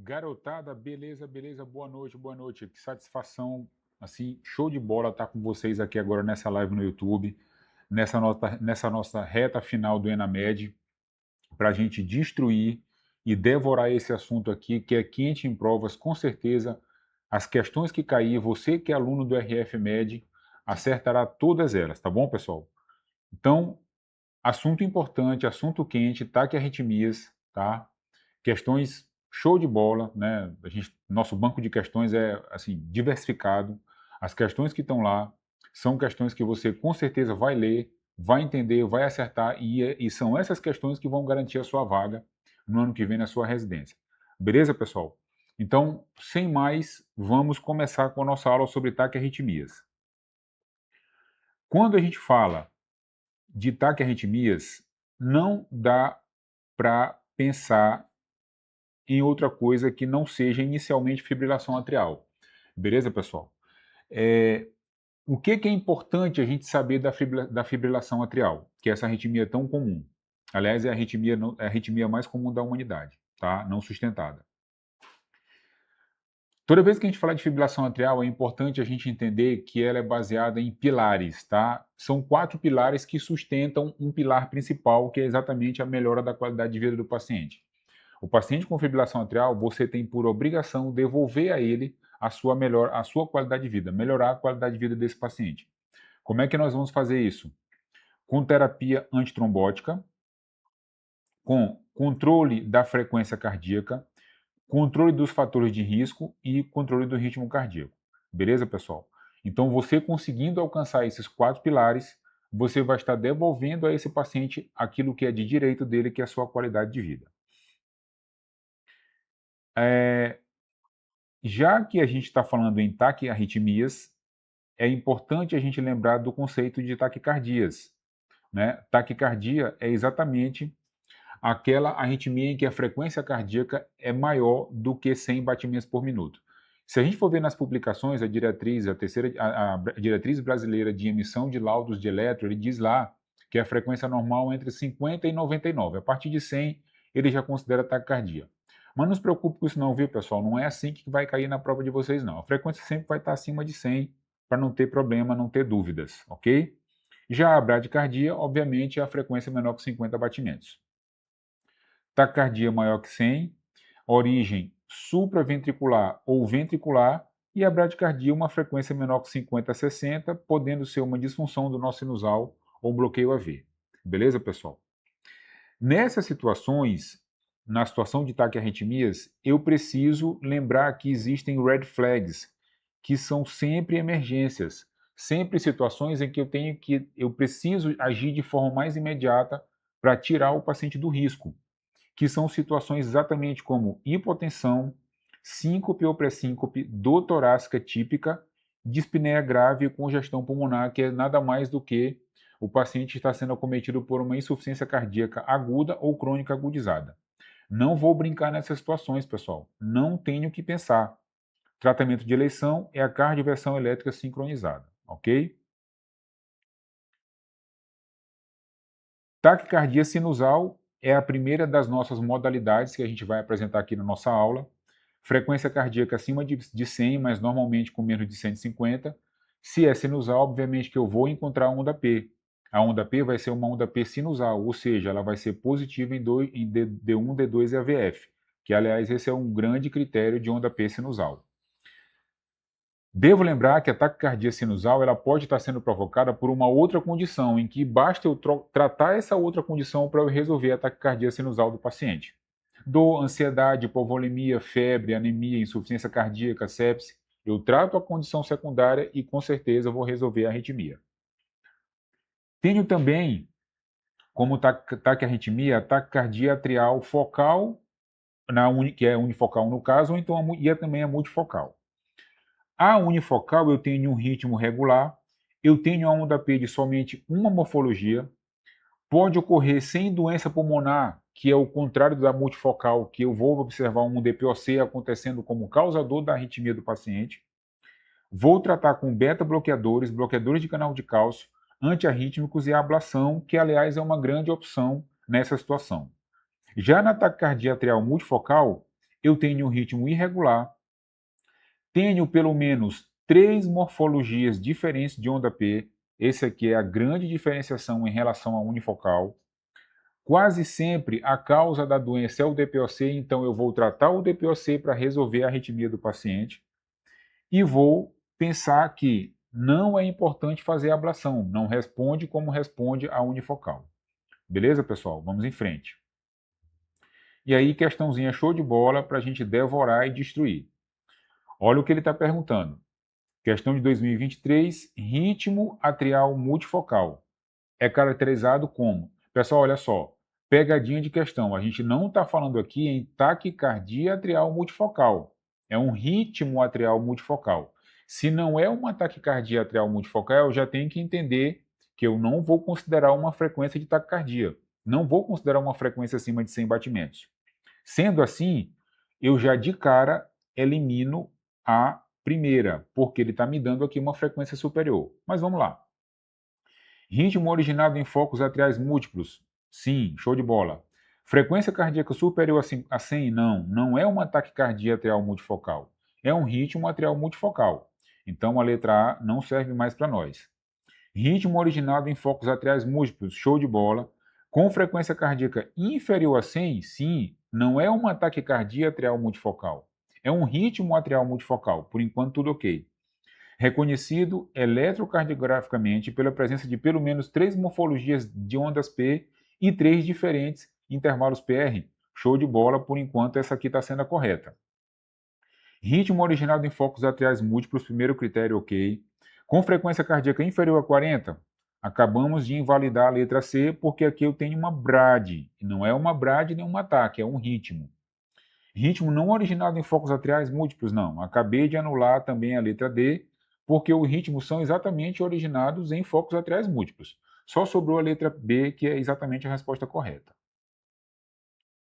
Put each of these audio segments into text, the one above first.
Garotada, beleza, beleza, boa noite, boa noite. Que satisfação, assim, show de bola estar com vocês aqui agora nessa live no YouTube, nessa nossa reta final do Enamed, para a gente destruir e devorar esse assunto aqui, que é quente em provas, com certeza. As questões que cair, você que é aluno do RF Med, acertará todas elas, tá bom, pessoal? Então, assunto importante, assunto quente, taquiarritmias, tá? Questões show de bola, né? Nosso banco de questões é assim diversificado. As questões que estão lá são questões que você com certeza vai ler, vai entender, vai acertar e são essas questões que vão garantir a sua vaga no ano que vem na sua residência. Beleza, pessoal? Então, sem mais, vamos começar com a nossa aula sobre taquiarritmias. Quando a gente fala de taquiarritmias, não dá para pensar em outra coisa que não seja inicialmente fibrilação atrial. Beleza, pessoal? O que é importante a gente saber da fibrilação atrial, que é essa arritmia tão comum? Aliás, é a arritmia mais comum da humanidade, tá? Não sustentada. Toda vez que a gente fala de fibrilação atrial, é importante a gente entender que ela é baseada em pilares, tá? São 4 pilares que sustentam um pilar principal, que é exatamente a melhora da qualidade de vida do paciente. O paciente com fibrilação atrial, você tem por obrigação devolver a ele a sua qualidade de vida, melhorar a qualidade de vida desse paciente. Como é que nós vamos fazer isso? Com terapia antitrombótica, com controle da frequência cardíaca, controle dos fatores de risco e controle do ritmo cardíaco. Beleza, pessoal? Então, você conseguindo alcançar esses 4 pilares, você vai estar devolvendo a esse paciente aquilo que é de direito dele, que é a sua qualidade de vida. Já que a gente está falando em taquiarritmias, é importante a gente lembrar do conceito de taquicardias. Né? Taquicardia é exatamente aquela arritmia em que a frequência cardíaca é maior do que 100 batimentos por minuto. Se a gente for ver nas publicações, a diretriz brasileira de emissão de laudos de eletro, ele diz lá que a frequência normal é entre 50 e 99. A partir de 100, ele já considera taquicardia. Mas não se preocupe com isso não, viu, pessoal? Não é assim que vai cair na prova de vocês, não. A frequência sempre vai estar acima de 100 para não ter problema, não ter dúvidas, ok? Já a bradicardia, obviamente, é a frequência menor que 50 batimentos. Taquicardia maior que 100, origem supraventricular ou ventricular, e a bradicardia uma frequência menor que 50 a 60, podendo ser uma disfunção do nó sinusal ou bloqueio AV. Beleza, pessoal? Nessas situações, na situação de taquiarritmias, eu preciso lembrar que existem red flags, que são sempre emergências, sempre situações em que eu preciso agir de forma mais imediata para tirar o paciente do risco, que são situações exatamente como hipotensão, síncope ou pré-síncope, dor torácica típica, dispneia grave e congestão pulmonar, que é nada mais do que o paciente está sendo acometido por uma insuficiência cardíaca aguda ou crônica agudizada. Não vou brincar nessas situações, pessoal. Não tenho que pensar. Tratamento de eleição é a cardioversão elétrica sincronizada, ok? Taquicardia sinusal é a primeira das nossas modalidades que a gente vai apresentar aqui na nossa aula. Frequência cardíaca acima de 100, mas normalmente com menos de 150. Se é sinusal, obviamente que eu vou encontrar a onda P. A onda P vai ser uma onda P sinusal, ou seja, ela vai ser positiva em D1, D2 e AVF, que aliás esse é um grande critério de onda P sinusal. Devo lembrar que a taquicardia sinusal ela pode estar sendo provocada por uma outra condição, em que basta eu tratar essa outra condição para eu resolver a taquicardia sinusal do paciente. Dor, ansiedade, hipovolemia, febre, anemia, insuficiência cardíaca, sepse. Eu trato a condição secundária e com certeza vou resolver a arritmia. Tenho também, como taquiarritmia, a taquicardia atrial focal, que é unifocal no caso, ou então também a multifocal. A unifocal eu tenho um ritmo regular, eu tenho a onda P de somente uma morfologia, pode ocorrer sem doença pulmonar, que é o contrário da multifocal, que eu vou observar um DPOC acontecendo como causador da arritmia do paciente. Vou tratar com beta-bloqueadores, bloqueadores de canal de cálcio, antiarrítmicos e ablação, que aliás é uma grande opção nessa situação. Já na taquicardia atrial multifocal, eu tenho um ritmo irregular, tenho pelo menos 3 morfologias diferentes de onda P, esse aqui é a grande diferenciação em relação à unifocal. Quase sempre a causa da doença é o DPOC, então eu vou tratar o DPOC para resolver a arritmia do paciente e vou pensar que não é importante fazer a ablação, não responde como responde a unifocal. Beleza, pessoal? Vamos em frente. E aí, questãozinha show de bola para a gente devorar e destruir. Olha o que ele está perguntando. Questão de 2023, ritmo atrial multifocal. É caracterizado como... Pessoal, olha só, pegadinha de questão. A gente não está falando aqui em taquicardia atrial multifocal. É um ritmo atrial multifocal. Se não é uma taquicardia atrial multifocal, eu já tenho que entender que eu não vou considerar uma frequência de taquicardia. Não vou considerar uma frequência acima de 100 batimentos. Sendo assim, eu já de cara elimino a primeira, porque ele está me dando aqui uma frequência superior. Mas vamos lá. Ritmo originado em focos atriais múltiplos? Sim, show de bola. Frequência cardíaca superior a 100? Não, não é uma taquicardia atrial multifocal. É um ritmo atrial multifocal. Então a letra A não serve mais para nós. Ritmo originado em focos atriais múltiplos? Show de bola. Com frequência cardíaca inferior a 100? Sim, não é uma taquicardia atrial multifocal. É um ritmo atrial multifocal. Por enquanto, tudo ok. Reconhecido eletrocardiograficamente pela presença de pelo menos 3 morfologias de ondas P e 3 diferentes intervalos PR. Show de bola, por enquanto essa aqui está sendo a correta. Ritmo originado em focos atriais múltiplos, primeiro critério ok. Com frequência cardíaca inferior a 40, acabamos de invalidar a letra C, porque aqui eu tenho uma BRAD. Não é uma BRAD nem um ataque, é um ritmo. Ritmo não originado em focos atriais múltiplos, não. Acabei de anular também a letra D, porque os ritmos são exatamente originados em focos atriais múltiplos. Só sobrou a letra B, que é exatamente a resposta correta.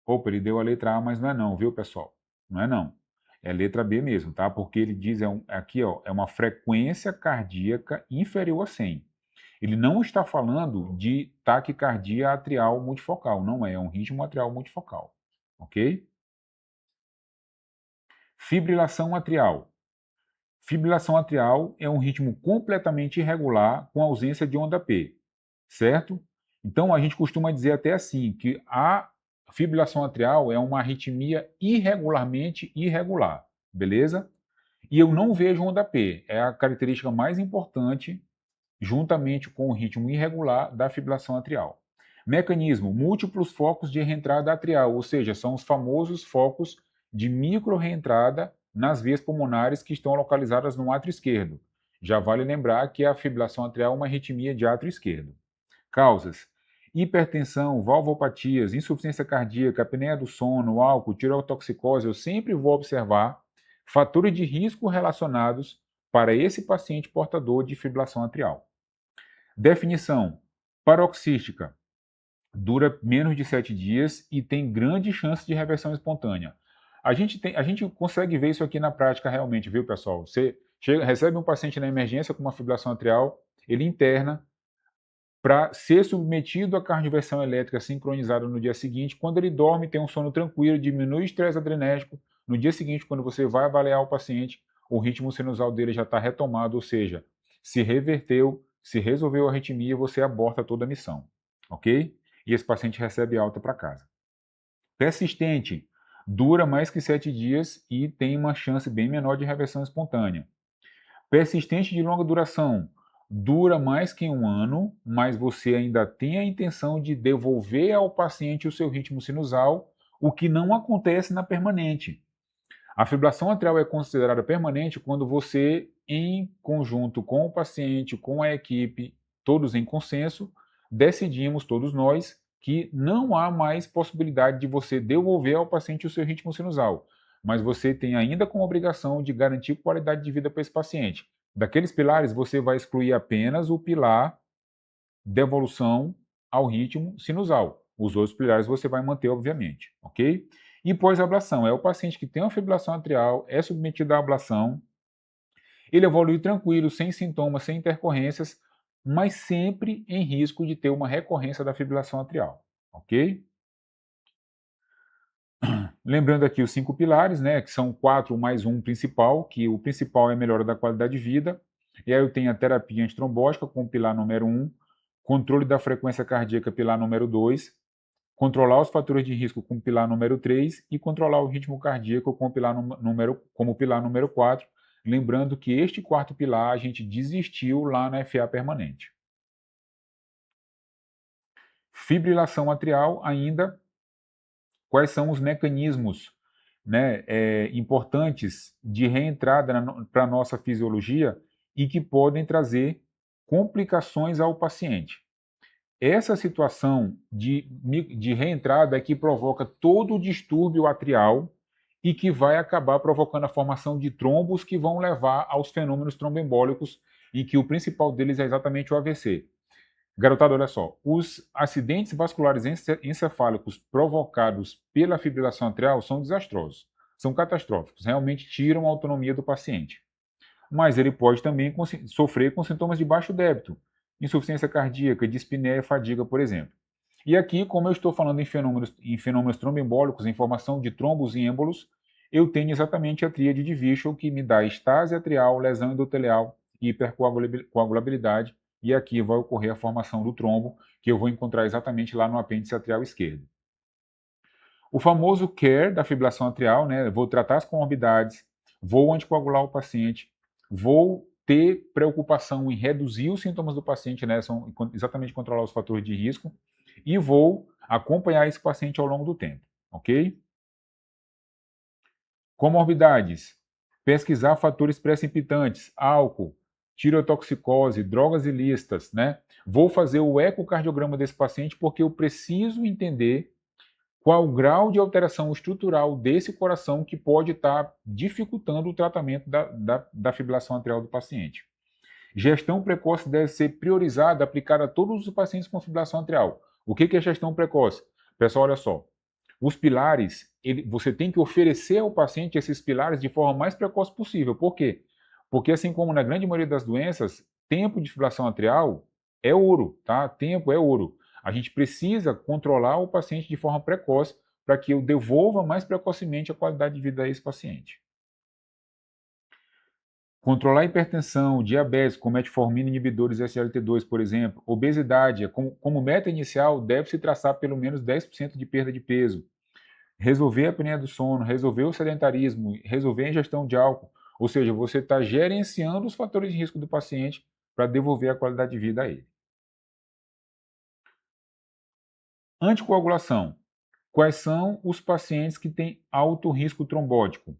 Opa, ele deu a letra A, mas não é não, viu, pessoal? Não é não. É letra B mesmo, tá? Porque ele diz aqui, ó, é uma frequência cardíaca inferior a 100. Ele não está falando de taquicardia atrial multifocal, não é, é um ritmo atrial multifocal, ok? Fibrilação atrial. Fibrilação atrial é um ritmo completamente irregular com ausência de onda P, certo? Então a gente costuma dizer até assim que a fibrilação atrial é uma arritmia irregularmente irregular, beleza? E eu não vejo onda P, é a característica mais importante juntamente com o ritmo irregular da fibrilação atrial. Mecanismo: múltiplos focos de reentrada atrial, ou seja, são os famosos focos de micro reentrada nas veias pulmonares que estão localizadas no átrio esquerdo. Já vale lembrar que a fibrilação atrial é uma arritmia de átrio esquerdo. Causas: hipertensão, valvopatias, insuficiência cardíaca, apneia do sono, álcool, tireotoxicose. Eu sempre vou observar fatores de risco relacionados para esse paciente portador de fibrilação atrial. Definição: paroxística. Dura menos de 7 dias e tem grande chance de reversão espontânea. A gente consegue ver isso aqui na prática realmente, viu, pessoal? Você recebe um paciente na emergência com uma fibrilação atrial, ele interna para ser submetido à cardioversão elétrica sincronizada no dia seguinte. Quando ele dorme, tem um sono tranquilo, diminui o estresse adrenérgico. No dia seguinte, quando você vai avaliar o paciente, o ritmo sinusal dele já está retomado, ou seja, se reverteu, se resolveu a arritmia, você aborta toda a missão, ok? E esse paciente recebe alta para casa. Persistente, dura mais que 7 dias e tem uma chance bem menor de reversão espontânea. Persistente de longa duração, dura mais que 1 ano, mas você ainda tem a intenção de devolver ao paciente o seu ritmo sinusal, o que não acontece na permanente. A fibrilação atrial é considerada permanente quando você, em conjunto com o paciente, com a equipe, todos em consenso, decidimos, todos nós, que não há mais possibilidade de você devolver ao paciente o seu ritmo sinusal, mas você tem ainda como obrigação de garantir qualidade de vida para esse paciente. Daqueles pilares, você vai excluir apenas o pilar devolução ao ritmo sinusal. Os outros pilares você vai manter, obviamente, ok? E pós-ablação, é o paciente que tem uma fibrilação atrial, é submetido à ablação, ele evolui tranquilo, sem sintomas, sem intercorrências, mas sempre em risco de ter uma recorrência da fibrilação atrial, ok? Lembrando aqui os 5 pilares, né, que são 4 mais um principal, que o principal é a melhora da qualidade de vida. E aí eu tenho a terapia antitrombótica com o pilar número 1, controle da frequência cardíaca, pilar número 2, controlar os fatores de risco com o pilar número 3 e controlar o ritmo cardíaco com o pilar como pilar número 4. Lembrando que este quarto pilar a gente desistiu lá na FA permanente. Fibrilação atrial ainda. Quais são os mecanismos, né, importantes de reentrada para a nossa fisiologia e que podem trazer complicações ao paciente. Essa situação de reentrada é que provoca todo o distúrbio atrial e que vai acabar provocando a formação de trombos que vão levar aos fenômenos tromboembólicos, e que o principal deles é exatamente o AVC. Garotada, olha só, os acidentes vasculares encefálicos provocados pela fibrilação atrial são desastrosos, são catastróficos, realmente tiram a autonomia do paciente. Mas ele pode também sofrer com sintomas de baixo débito, insuficiência cardíaca, dispneia e fadiga, por exemplo. E aqui, como eu estou falando em fenômenos tromboembólicos, em formação de trombos e êmbolos, eu tenho exatamente a tríade de Virchow, que me dá estase atrial, lesão endotelial e hipercoagulabilidade, e aqui vai ocorrer a formação do trombo, que eu vou encontrar exatamente lá no apêndice atrial esquerdo. O famoso CARE da fibrilação atrial, né? Vou tratar as comorbidades, vou anticoagular o paciente, vou ter preocupação em reduzir os sintomas do paciente, né? São exatamente controlar os fatores de risco, e vou acompanhar esse paciente ao longo do tempo, ok? Comorbidades. Pesquisar fatores precipitantes, álcool, tireotoxicose, drogas ilícitas, né? Vou fazer o ecocardiograma desse paciente porque eu preciso entender qual o grau de alteração estrutural desse coração que pode estar dificultando o tratamento da fibrilação atrial do paciente. Gestão precoce deve ser priorizada, aplicada a todos os pacientes com fibrilação atrial. O que é gestão precoce? Pessoal, olha só. Os pilares, você tem que oferecer ao paciente esses pilares de forma mais precoce possível. Por quê? Porque, assim como na grande maioria das doenças, tempo de fibrilação atrial é ouro, tá? Tempo é ouro. A gente precisa controlar o paciente de forma precoce para que eu devolva mais precocemente a qualidade de vida a esse paciente. Controlar a hipertensão, diabetes, com metformina inibidores SGLT2, por exemplo, obesidade, como meta inicial, deve-se traçar pelo menos 10% de perda de peso. Resolver a apneia do sono, resolver o sedentarismo, resolver a ingestão de álcool, ou seja, você está gerenciando os fatores de risco do paciente para devolver a qualidade de vida a ele. Anticoagulação. Quais são os pacientes que têm alto risco trombótico?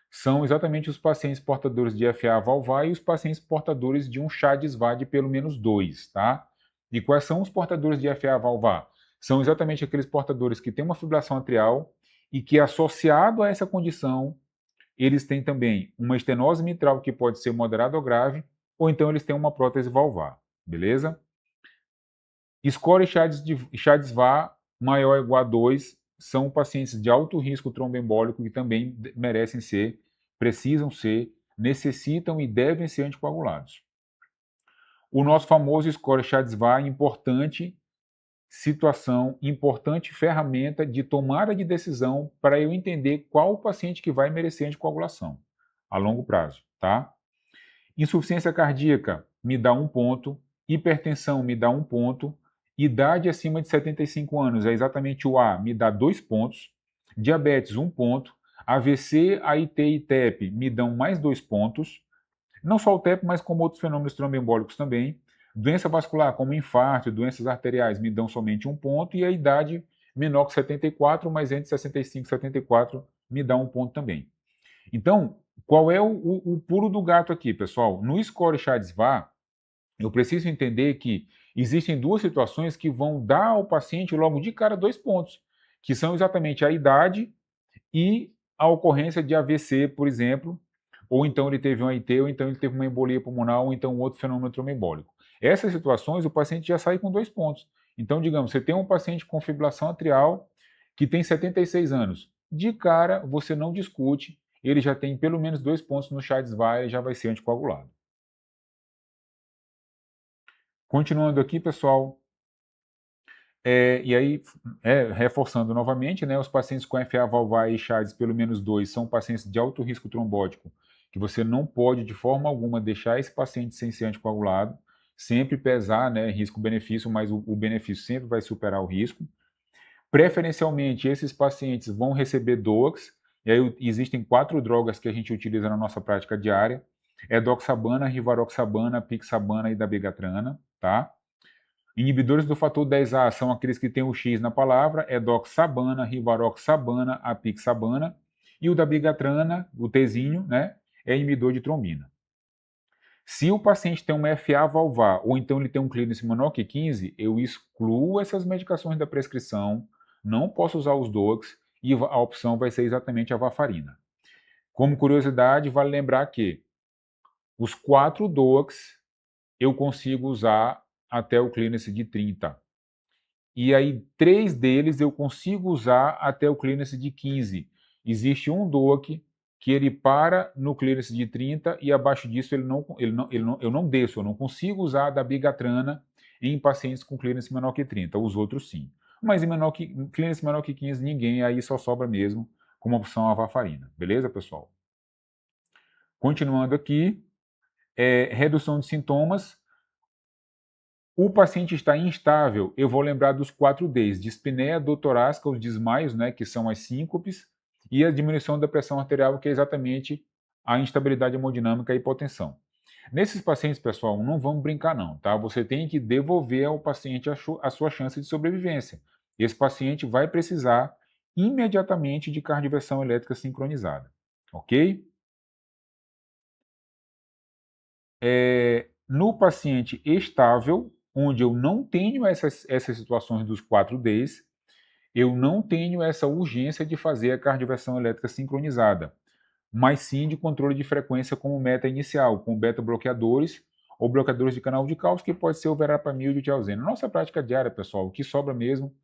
São exatamente os pacientes portadores de FA valvar e os pacientes portadores de um CHA-DISVA de pelo menos 2, tá? E quais são os portadores de FA valvar? São exatamente aqueles portadores que têm uma fibrilação atrial e que, associado a essa condição, eles têm também uma estenose mitral que pode ser moderada ou grave, ou então eles têm uma prótese valvar, beleza? Score CHA-DISVA maior ou igual a 2 são pacientes de alto risco tromboembólico que também merecem ser, precisam ser, necessitam e devem ser anticoagulados. O nosso famoso score CHA-DISVA é importante situação, importante ferramenta de tomada de decisão para eu entender qual o paciente que vai merecer anticoagulação a longo prazo, tá? Insuficiência cardíaca me dá 1 ponto, hipertensão me dá 1 ponto, idade acima de 75 anos é exatamente o A, me dá 2 pontos, diabetes 1 ponto, AVC, AIT e TEP me dão mais 2 pontos, não só o TEP, mas como outros fenômenos tromboembólicos também. Doença vascular, como infarto, doenças arteriais, me dão somente 1 ponto, e a idade menor que 74, mas entre 65 e 74 me dá 1 ponto também. Então, qual é o pulo do gato aqui, pessoal? No score CHA-DISVA, eu preciso entender que existem duas situações que vão dar ao paciente logo de cara 2 pontos, que são exatamente a idade e a ocorrência de AVC, por exemplo, ou então ele teve um AIT, ou então ele teve uma embolia pulmonar, ou então outro fenômeno tromboembólico. Essas situações, o paciente já sai com 2 pontos. Então, digamos, você tem um paciente com fibrilação atrial que tem 76 anos. De cara, você não discute, ele já tem pelo menos 2 pontos no CHA-DISVA e já vai ser anticoagulado. Continuando aqui, pessoal, E aí, reforçando novamente, né, os pacientes com FA valvar e Chagas pelo menos 2 são pacientes de alto risco trombótico, que você não pode de forma alguma deixar esse paciente sem ser anticoagulado, sempre pesar, né, risco-benefício, mas o benefício sempre vai superar o risco. Preferencialmente, esses pacientes vão receber DOACs, e aí existem 4 drogas que a gente utiliza na nossa prática diária, edoxabana, rivaroxabana, pixabana e dabigatrana, tá? Inibidores do fator 10A são aqueles que têm o X na palavra, edoxabana, rivaroxabana, apixabana, e o dabigatrana, o Tzinho, né, é inibidor de trombina. Se o paciente tem uma FA valvar ou então ele tem um clearance menor que 15, eu excluo essas medicações da prescrição, não posso usar os DOACs e a opção vai ser exatamente a varfarina. Como curiosidade, vale lembrar que os 4 DOACs eu consigo usar até o clearance de 30. E aí, 3 deles eu consigo usar até o clearance de 15. Existe um DOAC que ele para no clearance de 30 e abaixo disso eu não desço, eu não consigo usar a dabigatrana em pacientes com clearance menor que 30. Os outros sim. Mas em clearance menor que 15 ninguém, aí só sobra mesmo como opção a varfarina. Beleza, pessoal? Continuando aqui, redução de sintomas. O paciente está instável, eu vou lembrar dos 4 Ds, dispneia doutorácica, os desmaios, né, que são as síncopes, e a diminuição da pressão arterial, que é exatamente a instabilidade hemodinâmica e hipotensão. Nesses pacientes, pessoal, não vamos brincar não, tá? Você tem que devolver ao paciente a sua chance de sobrevivência. Esse paciente vai precisar imediatamente de cardioversão elétrica sincronizada, ok? No paciente estável, onde eu não tenho essas situações dos 4 Ds, eu não tenho essa urgência de fazer a cardioversão elétrica sincronizada, mas sim de controle de frequência como meta inicial, com beta-bloqueadores ou bloqueadores de canal de cálcio, que pode ser o verapamil e o tiazeno. Nossa prática diária, pessoal, o que sobra mesmo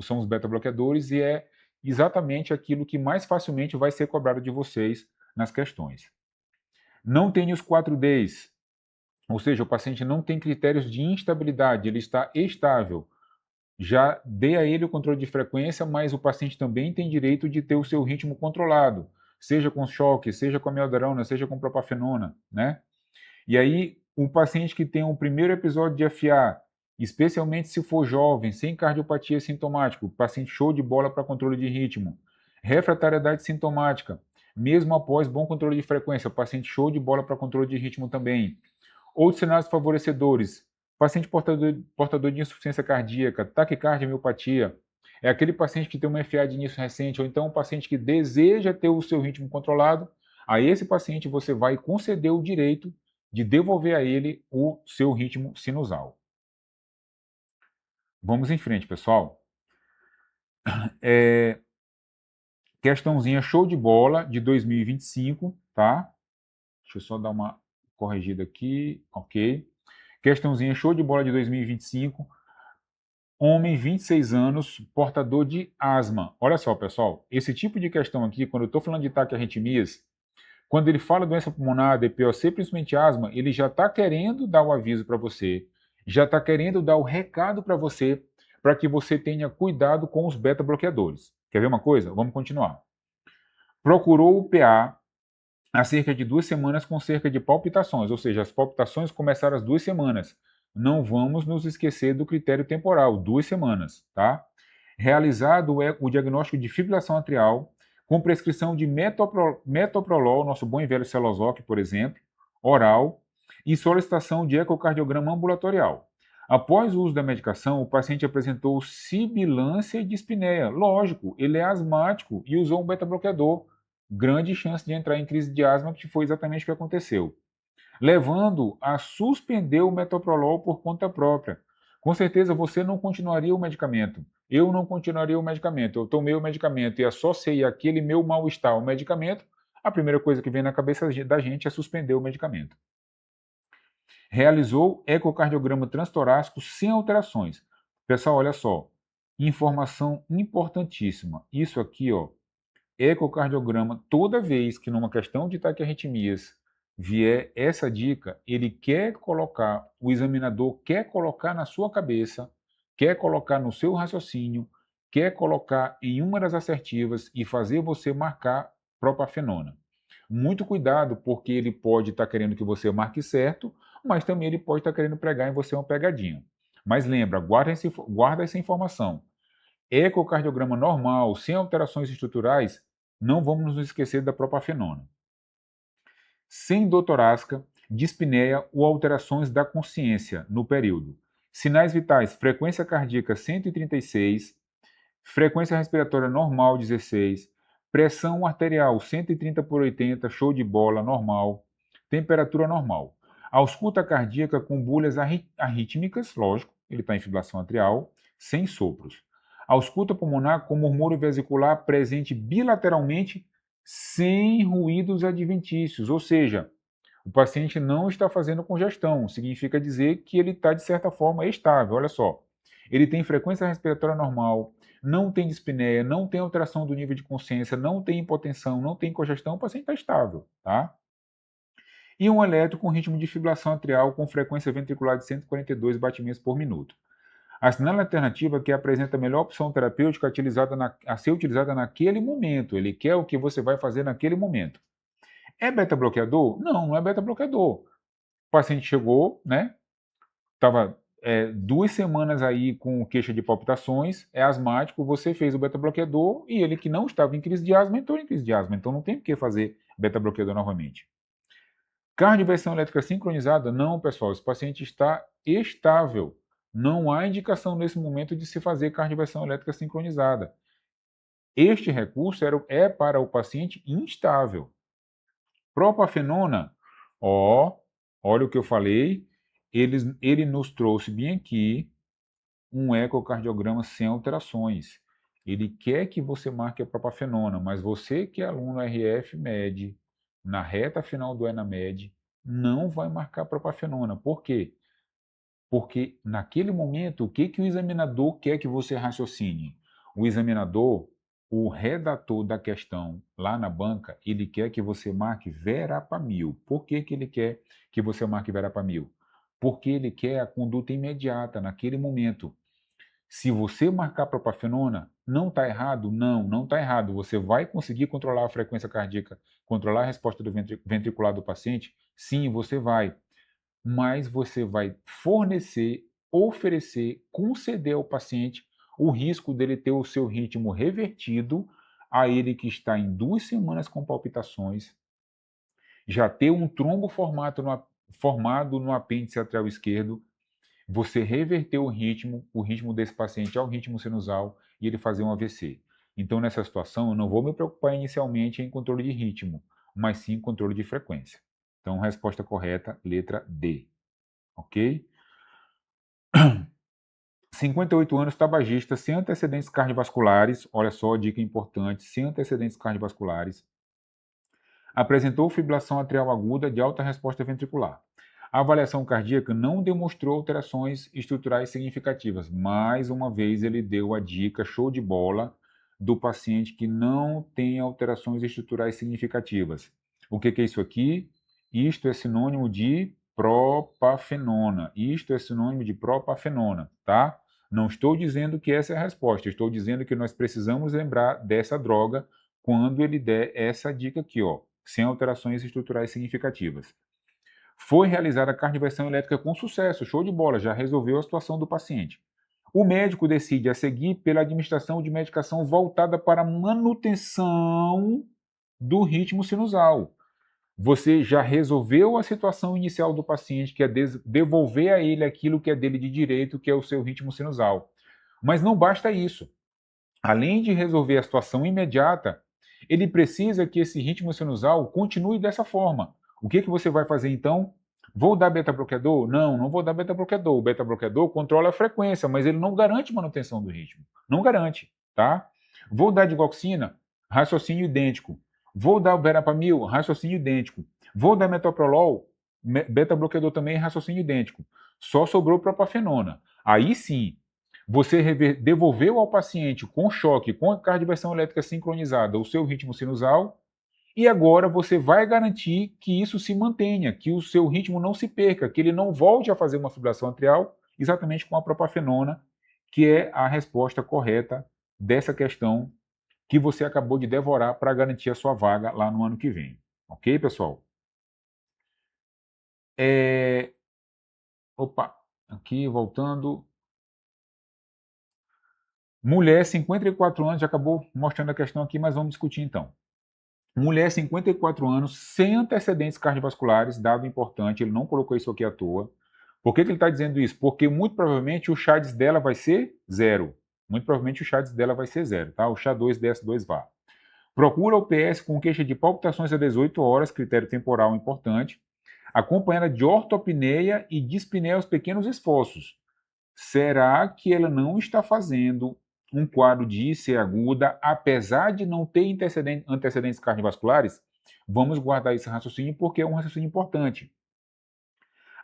são os beta-bloqueadores e é exatamente aquilo que mais facilmente vai ser cobrado de vocês nas questões. Não tem os 4 Ds, ou seja, o paciente não tem critérios de instabilidade, ele está estável. Já dei a ele o controle de frequência, mas o paciente também tem direito de ter o seu ritmo controlado, seja com choque, seja com amiodarona, seja com propafenona, né? E aí, o paciente que tem um primeiro episódio de FA, especialmente se for jovem, sem cardiopatia sintomática, paciente show de bola para controle de ritmo. Refratariedade sintomática, mesmo após bom controle de frequência, paciente show de bola para controle de ritmo também. Outros sinais favorecedores, paciente portador de insuficiência cardíaca, taquicardia, miopatia, é aquele paciente que tem uma FA de início recente, ou então um paciente que deseja ter o seu ritmo controlado, a esse paciente você vai conceder o direito de devolver a ele o seu ritmo sinusal. Vamos em frente, pessoal. Questãozinha show de bola de 2025, tá? Deixa eu só dar uma corrigida aqui, ok. Questãozinha show de bola de 2025. Homem, 26 anos, portador de asma. Olha só, pessoal, esse tipo de questão aqui, quando eu estou falando de taquiarritmias, quando ele fala doença pulmonar, DPOC, principalmente asma, ele já está querendo dar o aviso para você, já está querendo dar o recado para você, para que você tenha cuidado com os beta-bloqueadores. Quer ver uma coisa? Vamos continuar. Procurou o PA há cerca de 2 semanas com cerca de palpitações, ou seja, as palpitações começaram às 2 semanas. Não vamos nos esquecer do critério temporal, 2 semanas, tá? Realizado o diagnóstico de fibrilação atrial, com prescrição de metoprolol, nosso bom e velho Celozoc, por exemplo, oral, e solicitação de ecocardiograma ambulatorial. Após o uso da medicação, o paciente apresentou sibilância e dispneia. Lógico, ele é asmático e usou um beta-bloqueador. Grande chance de entrar em crise de asma, que foi exatamente o que aconteceu. Levando a suspender o metoprolol por conta própria. Com certeza você não continuaria o medicamento. Eu não continuaria o medicamento. Eu tomei o medicamento e associei aquele meu mal-estar ao medicamento. A primeira coisa que vem na cabeça da gente é suspender o medicamento. Realizou ecocardiograma transtorácico sem alterações. Pessoal, olha só. Informação importantíssima. Isso aqui, ó, ecocardiograma, toda vez que numa questão de taquiarritmias vier essa dica, ele quer colocar, o examinador quer colocar na sua cabeça quer colocar no seu raciocínio, quer colocar em uma das assertivas e fazer você marcar propafenona. Muito cuidado, porque ele pode estar querendo que você marque certo, mas também ele pode estar querendo pregar em você uma pegadinha. Mas lembra, guarda essa informação. Ecocardiograma normal, sem alterações estruturais, não vamos nos esquecer da propafenona. Sem dor torácica, dispneia ou alterações da consciência no período. Sinais vitais, frequência cardíaca 136, frequência respiratória normal 16, pressão arterial 130 por 80, show de bola, normal, temperatura normal. Ausculta cardíaca com bolhas arrítmicas, lógico, ele está em fibrilação atrial, sem sopros. Ausculta pulmonar com murmúrio vesicular presente bilateralmente, sem ruídos adventícios, ou seja, o paciente não está fazendo congestão, significa dizer que ele está, de certa forma, estável. Olha só, ele tem frequência respiratória normal, não tem dispneia, não tem alteração do nível de consciência, não tem hipotensão, não tem congestão, o paciente está estável, tá? E um eletro com ritmo de fibrilação atrial com frequência ventricular de 142 batimentos por minuto. Assinale a alternativa que apresenta a melhor opção terapêutica a ser utilizada naquele momento. Ele quer o que você vai fazer naquele momento. É beta-bloqueador? Não, não é beta-bloqueador. O paciente chegou, né? Estava 2 semanas aí com queixa de palpitações, é asmático, você fez o beta-bloqueador e ele que não estava em crise de asma entrou em crise de asma, então não tem por que fazer beta-bloqueador novamente. Cardioversão elétrica sincronizada? Não, pessoal, esse paciente está estável. Não há indicação nesse momento de se fazer cardioversão elétrica sincronizada. Este recurso é para o paciente instável. Propafenona, olha o que eu falei, ele nos trouxe bem aqui um ecocardiograma sem alterações. Ele quer que você marque a propafenona, mas você que é aluno RF Med, na reta final do ENAMED, não vai marcar a propafenona. Por quê? Porque naquele momento, o que o examinador quer que você raciocine? O examinador, o redator da questão lá na banca, ele quer que você marque verapamil. Por que ele quer que você marque verapamil? Porque ele quer a conduta imediata, naquele momento. Se você marcar propafenona, não está errado? Não, não está errado. Você vai conseguir controlar a frequência cardíaca, controlar a resposta do ventricular do paciente? Sim, você vai. Mas você vai fornecer, oferecer, conceder ao paciente o risco dele ter o seu ritmo revertido a ele que está em 2 semanas com palpitações, já ter um trombo formado no apêndice atrial esquerdo, você reverter o ritmo desse paciente ao ritmo sinusal e ele fazer um AVC. Então, nessa situação, eu não vou me preocupar inicialmente em controle de ritmo, mas sim controle de frequência. Então, resposta correta, letra D. Ok? 58 anos, tabagista, sem antecedentes cardiovasculares, olha só, dica importante, sem antecedentes cardiovasculares, apresentou fibrilação atrial aguda de alta resposta ventricular. A avaliação cardíaca não demonstrou alterações estruturais significativas. Mais uma vez, ele deu a dica, show de bola, do paciente que não tem alterações estruturais significativas. O que é isso aqui? Isto é sinônimo de propafenona. Isto é sinônimo de propafenona, tá? Não estou dizendo que essa é a resposta, estou dizendo que nós precisamos lembrar dessa droga quando ele der essa dica aqui, ó, sem alterações estruturais significativas. Foi realizada a cardioversão elétrica com sucesso, show de bola, já resolveu a situação do paciente. O médico decide a seguir pela administração de medicação voltada para a manutenção do ritmo sinusal. Você já resolveu a situação inicial do paciente, que é devolver a ele aquilo que é dele de direito, que é o seu ritmo sinusal. Mas não basta isso. Além de resolver a situação imediata, ele precisa que esse ritmo sinusal continue dessa forma. O que você vai fazer então? Vou dar beta-bloqueador? Não, não vou dar beta-bloqueador. O beta-bloqueador controla a frequência, mas ele não garante manutenção do ritmo. Não garante, tá? Vou dar digoxina? Raciocínio idêntico. Vou dar verapamil? Raciocínio idêntico. Vou dar metoprolol? Beta-bloqueador também, raciocínio idêntico. Só sobrou propafenona. Aí sim, você devolveu ao paciente com choque, com a cardioversão elétrica sincronizada, o seu ritmo sinusal, e agora você vai garantir que isso se mantenha, que o seu ritmo não se perca, que ele não volte a fazer uma fibrilação atrial, exatamente com a propafenona, que é a resposta correta dessa questão que você acabou de devorar para garantir a sua vaga lá no ano que vem. Ok, pessoal? Opa, aqui voltando. Mulher, 54 anos, já acabou mostrando a questão aqui, mas vamos discutir então. Mulher, 54 anos, sem antecedentes cardiovasculares, dado importante, ele não colocou isso aqui à toa. Por que ele está dizendo isso? Porque muito provavelmente o CHADS dela vai ser zero. Muito provavelmente o CHADS dela vai ser zero, tá? O SHA2, DS2 VAR. Procura o PS com queixa de palpitações a 18 horas, critério temporal importante, acompanhada de ortopneia e dispneia aos pequenos esforços. Será que ela não está fazendo um quadro de IC aguda, apesar de não ter antecedentes cardiovasculares? Vamos guardar esse raciocínio porque é um raciocínio importante.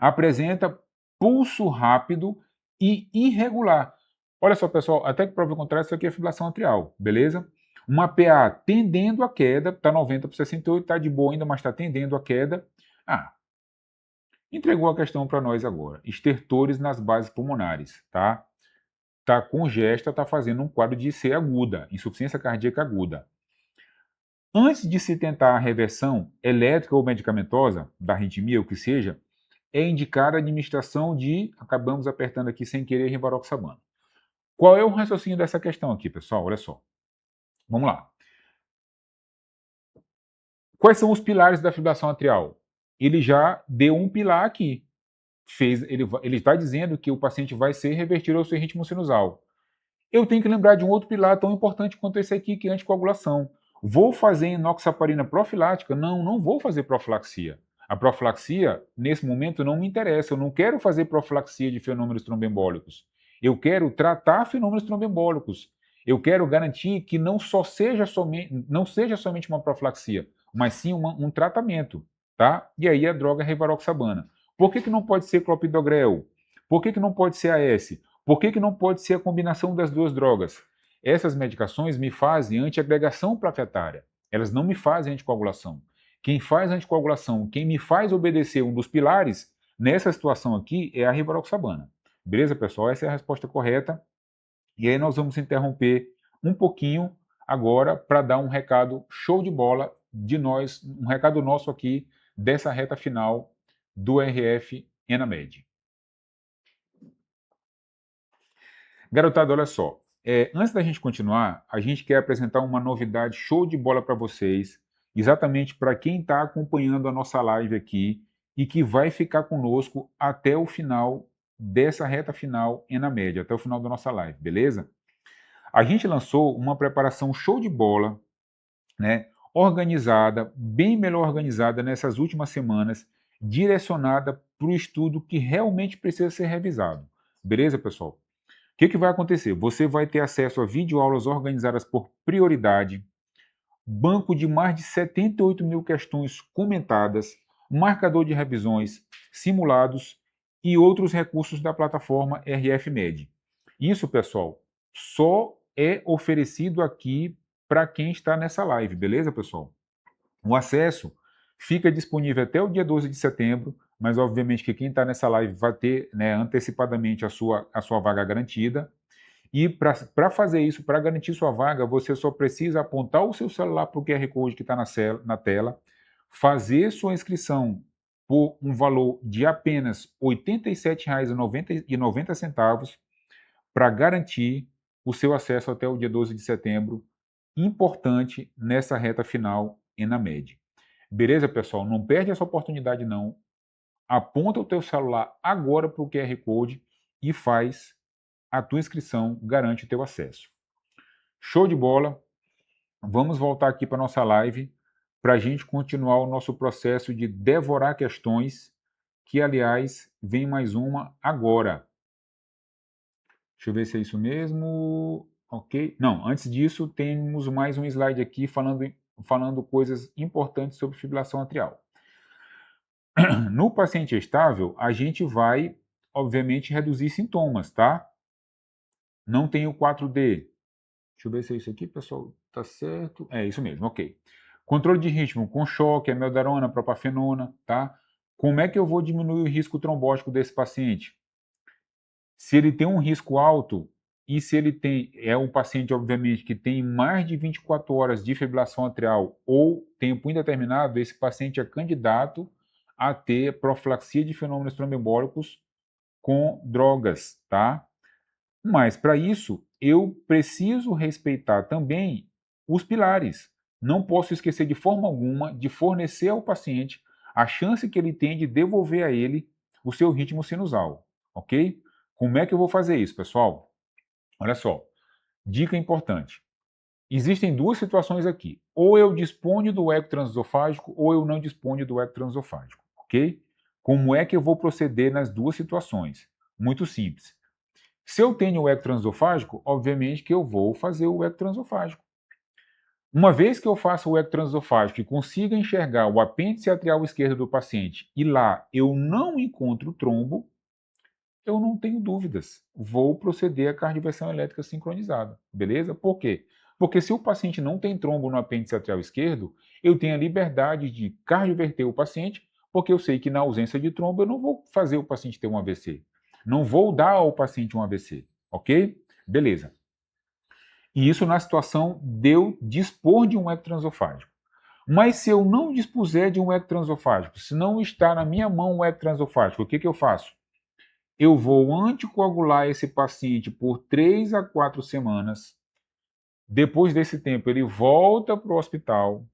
Apresenta pulso rápido e irregular. Olha só, pessoal, até que prova o contrário, isso aqui é fibrilação atrial, beleza? Uma PA tendendo a queda, está 90 por 68, está de boa ainda, mas está tendendo a queda. Entregou a questão para nós agora. Estertores nas bases pulmonares, tá? Tá congesta, tá fazendo um quadro de IC aguda, insuficiência cardíaca aguda. Antes de se tentar a reversão elétrica ou medicamentosa da arritmia, o que seja, é indicada a administração de, acabamos apertando aqui sem querer, rivaroxabana. Qual é o raciocínio dessa questão aqui, pessoal? Olha só. Vamos lá. Quais são os pilares da fibrilação atrial? Ele já deu um pilar aqui. Ele está dizendo que o paciente vai ser revertido ao seu ritmo sinusal. Eu tenho que lembrar de um outro pilar tão importante quanto esse aqui, que é a anticoagulação. Vou fazer enoxaparina profilática? Não, não vou fazer profilaxia. A profilaxia, nesse momento, não me interessa. Eu não quero fazer profilaxia de fenômenos tromboembólicos. Eu quero tratar fenômenos tromboembólicos. Eu quero garantir que não seja somente uma profilaxia, mas sim um tratamento. Tá? E aí a droga é rivaroxabana. Por que não pode ser clopidogrel? Por que não pode ser AS? Por que não pode ser a combinação das duas drogas? Essas medicações me fazem antiagregação plaquetária. Elas não me fazem anticoagulação. Quem faz anticoagulação, quem me faz obedecer um dos pilares, nessa situação aqui, é a rivaroxabana. Beleza, pessoal? Essa é a resposta correta. E aí nós vamos interromper um pouquinho agora para dar um recado show de bola de nós, um recado nosso aqui dessa reta final do RF Enamed. Garotada, olha só. Antes da gente continuar, a gente quer apresentar uma novidade show de bola para vocês, exatamente para quem está acompanhando a nossa live aqui e que vai ficar conosco até o final dessa reta final Enamed, até o final da nossa live, beleza? A gente lançou uma preparação show de bola, né, organizada, bem melhor organizada nessas últimas semanas, direcionada para o estudo que realmente precisa ser revisado. Beleza, pessoal? O que vai acontecer? Você vai ter acesso a videoaulas organizadas por prioridade, banco de mais de 78 mil questões comentadas, marcador de revisões, simulados e outros recursos da plataforma RFMed. Isso, pessoal, só é oferecido aqui para quem está nessa live, beleza, pessoal? O acesso fica disponível até o dia 12 de setembro, mas obviamente que quem está nessa live vai ter, né, antecipadamente a sua vaga garantida. E para fazer isso, para garantir sua vaga, você só precisa apontar o seu celular para o QR Code que está na tela, fazer sua inscrição por um valor de apenas R$ 87,90 para garantir o seu acesso até o dia 12 de setembro, importante nessa reta final Enamed. Beleza, pessoal? Não perde essa oportunidade, não. Aponta o teu celular agora para o QR Code e faz a tua inscrição, garante o teu acesso. Show de bola! Vamos voltar aqui para a nossa live para a gente continuar o nosso processo de devorar questões, que, aliás, vem mais uma agora. Deixa eu ver se é isso mesmo. Ok? Não, antes disso, temos mais um slide aqui falando coisas importantes sobre fibrilação atrial. No paciente estável, a gente vai, obviamente, reduzir sintomas, tá? Não tem o 4D. Deixa eu ver se é isso aqui, pessoal. Tá certo? É isso mesmo, ok. Controle de ritmo com choque, amiodarona, propafenona, tá? Como é que eu vou diminuir o risco trombótico desse paciente? Se ele tem um risco alto, e se ele é um paciente, obviamente, que tem mais de 24 horas de fibrilação atrial ou tempo indeterminado, esse paciente é candidato a ter profilaxia de fenômenos tromboembólicos com drogas, tá? Mas para isso, eu preciso respeitar também os pilares. Não posso esquecer de forma alguma de fornecer ao paciente a chance que ele tem de devolver a ele o seu ritmo sinusal, ok? Como é que eu vou fazer isso, pessoal? Olha só, dica importante. Existem duas situações aqui. Ou eu disponho do eco transesofágico ou eu não disponho do eco transesofágico, ok? Como é que eu vou proceder nas duas situações? Muito simples. Se eu tenho o eco transesofágico, obviamente que eu vou fazer o eco transesofágico. Uma vez que eu faço o eco transesofágico e consiga enxergar o apêndice atrial esquerdo do paciente e lá eu não encontro trombo, eu não tenho dúvidas. Vou proceder à cardioversão elétrica sincronizada, beleza? Por quê? Porque se o paciente não tem trombo no apêndice atrial esquerdo, eu tenho a liberdade de cardioverter o paciente, porque eu sei que na ausência de trombo eu não vou fazer o paciente ter um AVC. Não vou dar ao paciente um AVC, ok? Beleza. E isso na situação de eu dispor de um eco transesofágico. Mas se eu não dispuser de um eco transesofágico, se não está na minha mão o eco transesofágico, o que eu faço? Eu vou anticoagular esse paciente por 3 a 4 semanas. Depois desse tempo, ele volta para o hospital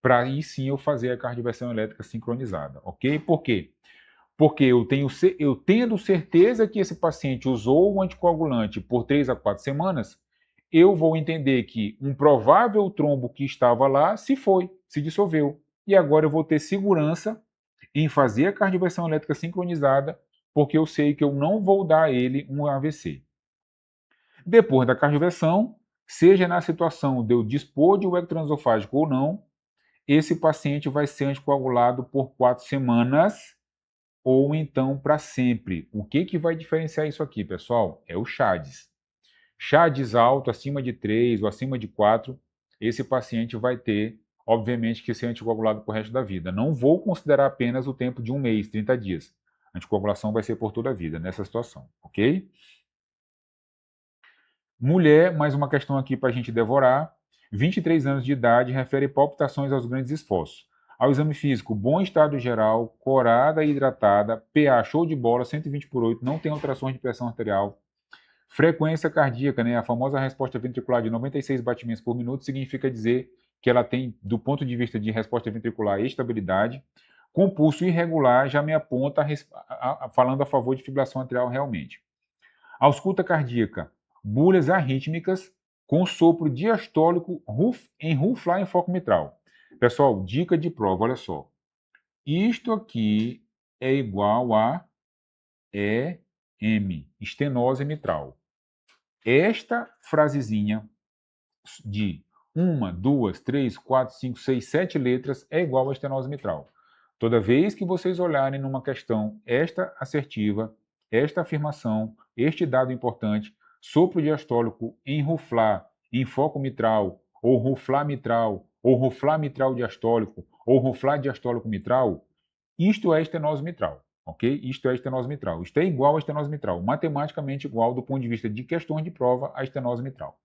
para aí sim eu fazer a cardioversão elétrica sincronizada, ok? Por quê? Porque eu tendo certeza que esse paciente usou o anticoagulante por 3 a 4 semanas, eu vou entender que um provável trombo que estava lá se dissolveu. E agora eu vou ter segurança em fazer a cardioversão elétrica sincronizada, porque eu sei que eu não vou dar a ele um AVC. Depois da cardioversão, seja na situação de eu dispor de um eco transesofágico ou não, esse paciente vai ser anticoagulado por 4 semanas ou então para sempre. O que vai diferenciar isso aqui, pessoal? É o CHADS. CHADS alto, acima de 3 ou acima de 4, esse paciente vai ter, obviamente, que ser anticoagulado por resto da vida. Não vou considerar apenas o tempo de 1 mês, 30 dias. A anticoagulação vai ser por toda a vida nessa situação, ok? Mulher, mais uma questão aqui para a gente devorar. 23 anos de idade, refere palpitações aos grandes esforços. Ao exame físico, bom estado geral, corada e hidratada, pH show de bola, 120/8, não tem alterações de pressão arterial. Frequência cardíaca, né, a famosa resposta ventricular de 96 batimentos por minuto, significa dizer que ela tem, do ponto de vista de resposta ventricular, estabilidade. Com pulso irregular, já me aponta falando a favor de fibrilação atrial realmente. Ausculta cardíaca, bolhas arrítmicas com sopro diastólico em Rufflar em foco mitral. Pessoal, dica de prova, olha só. Isto aqui é igual a EM, estenose mitral. Esta frasezinha de 1, 2, 3, 4, 5, 6, 7 letras é igual a estenose mitral. Toda vez que vocês olharem numa questão esta assertiva, esta afirmação, este dado importante, sopro diastólico em Rufflar, em foco mitral, ou Rufflar mitral, ou Rufflar mitral diastólico, ou Rufflar diastólico mitral, isto é estenose mitral, ok? Isto é estenose mitral. Isto é igual a estenose mitral, matematicamente igual do ponto de vista de questões de prova à estenose mitral.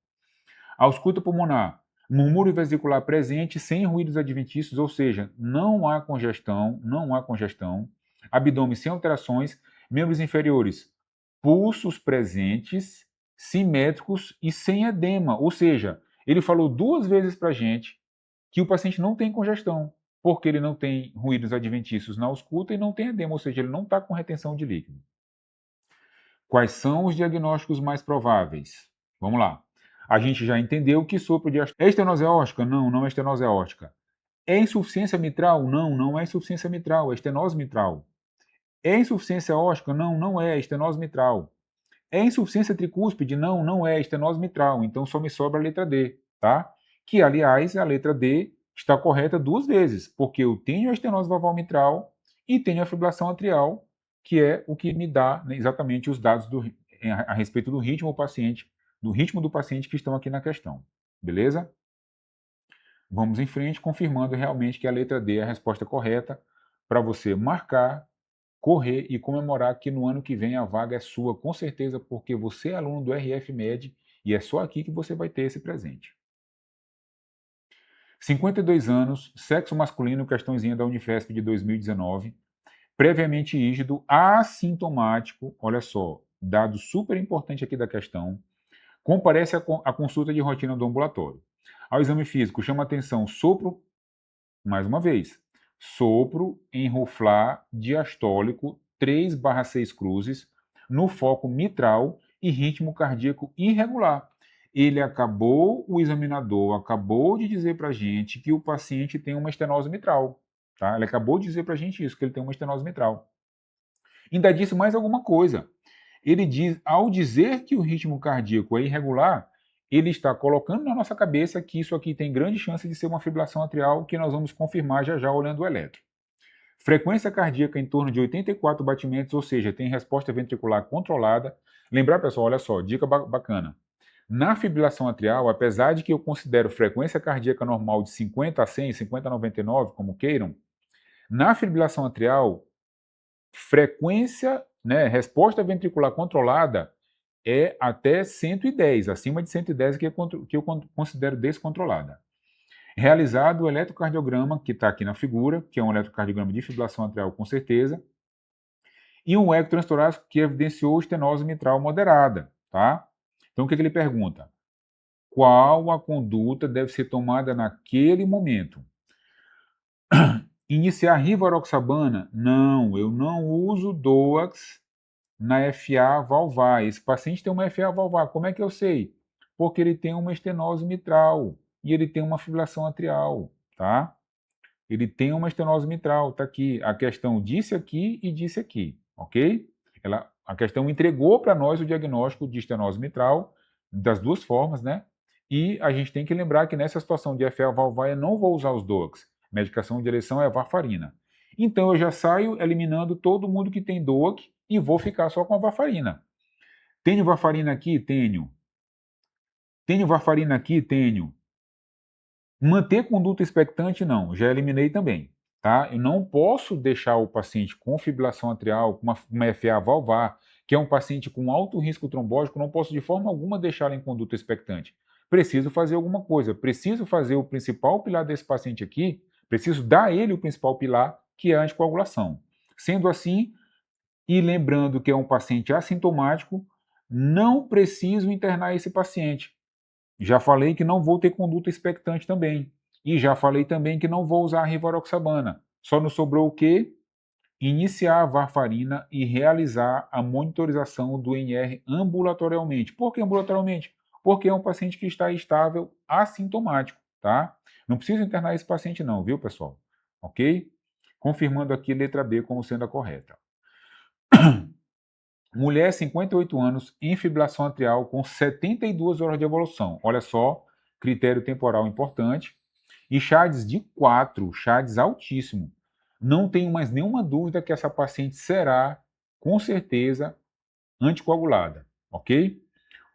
Ausculta pulmonar, murmúrio vesicular presente sem ruídos adventícios, ou seja, não há congestão, abdômen sem alterações, membros inferiores, pulsos presentes, simétricos e sem edema, ou seja, ele falou 2 vezes para a gente que o paciente não tem congestão, porque ele não tem ruídos adventícios na ausculta e não tem edema, ou seja, ele não está com retenção de líquido. Quais são os diagnósticos mais prováveis? Vamos lá. A gente já entendeu que sopro de é estenose aórtica? Não, não é estenose aórtica. É insuficiência mitral? Não, não é insuficiência mitral, é estenose mitral. É insuficiência aórtica? Não, não é, estenose mitral. É insuficiência tricúspide? Não, não é, estenose mitral. Então só me sobra a letra D, tá? Que, aliás, a letra D está correta 2 vezes, porque eu tenho a estenose valval mitral e tenho a fibrilação atrial, que é o que me dá, né, exatamente os dados a respeito do ritmo do paciente que estão aqui na questão. Beleza? Vamos em frente, confirmando realmente que a letra D é a resposta correta para você marcar correr e comemorar que no ano que vem a vaga é sua, com certeza, porque você é aluno do RF Med e é só aqui que você vai ter esse presente. 52 anos, sexo masculino, questãozinha da Unifesp de 2019, previamente rígido, assintomático, olha só, dado super importante aqui da questão, comparece à consulta de rotina do ambulatório. Ao exame físico, chama atenção sopro, mais uma vez, sopro enruflar diastólico 3/6 cruzes, no foco mitral e ritmo cardíaco irregular. O examinador acabou de dizer para a gente que o paciente tem uma estenose mitral. Tá? Ele acabou de dizer para a gente isso, que ele tem uma estenose mitral. Ainda disse mais alguma coisa. Ele diz, ao dizer que o ritmo cardíaco é irregular, ele está colocando na nossa cabeça que isso aqui tem grande chance de ser uma fibrilação atrial, que nós vamos confirmar já já olhando o eletro. Frequência cardíaca em torno de 84 batimentos, ou seja, tem resposta ventricular controlada. Lembrar, pessoal, olha só, dica bacana. Na fibrilação atrial, apesar de que eu considero frequência cardíaca normal de 50 a 100, 50 a 99, como queiram, na fibrilação atrial, frequência, né, resposta ventricular controlada é até 110, acima de 110 que eu considero descontrolada. Realizado o eletrocardiograma, que está aqui na figura, que é um eletrocardiograma de fibrilação atrial com certeza, e um eco transtorácico que evidenciou estenose mitral moderada, tá? Então o que ele pergunta? Qual a conduta deve ser tomada naquele momento? Iniciar rivaroxabana? Não, eu não uso DOAX na FA valvar. Esse paciente tem uma FA valvar. Como é que eu sei? Porque ele tem uma estenose mitral e ele tem uma fibrilação atrial, tá? Ele tem uma estenose mitral, tá aqui. A questão disse aqui e disse aqui, ok? A questão entregou para nós o diagnóstico de estenose mitral das duas formas, né? E a gente tem que lembrar que nessa situação de FA valvar eu não vou usar os DOACs. Medicação de eleição é a varfarina. Então eu já saio eliminando todo mundo que tem DOAC e vou ficar só com a varfarina. Tenho varfarina aqui? Tenho. Tenho varfarina aqui? Tenho. Manter conduta expectante? Não, já eliminei também. Tá? Eu não posso deixar o paciente com fibrilação atrial, com uma FA valvar, que é um paciente com alto risco trombótico, não posso de forma alguma deixá-lo em conduta expectante. Preciso fazer alguma coisa, preciso fazer o principal pilar desse paciente aqui, preciso dar a ele o principal pilar, que é a anticoagulação. Sendo assim, e lembrando que é um paciente assintomático, não preciso internar esse paciente. Já falei que não vou ter conduta expectante também. E já falei também que não vou usar a rivaroxabana. Só nos sobrou o quê? Iniciar a varfarina e realizar a monitorização do NR ambulatorialmente. Por que ambulatorialmente? Porque é um paciente que está estável, assintomático, tá? Não preciso internar esse paciente não, viu, pessoal? Ok? Confirmando aqui letra B como sendo a correta. Mulher, 58 anos, em fibrilação atrial com 72 horas de evolução. Olha só, critério temporal importante. E CHADS de 4, CHADS altíssimo. Não tenho mais nenhuma dúvida que essa paciente será, com certeza, anticoagulada, ok?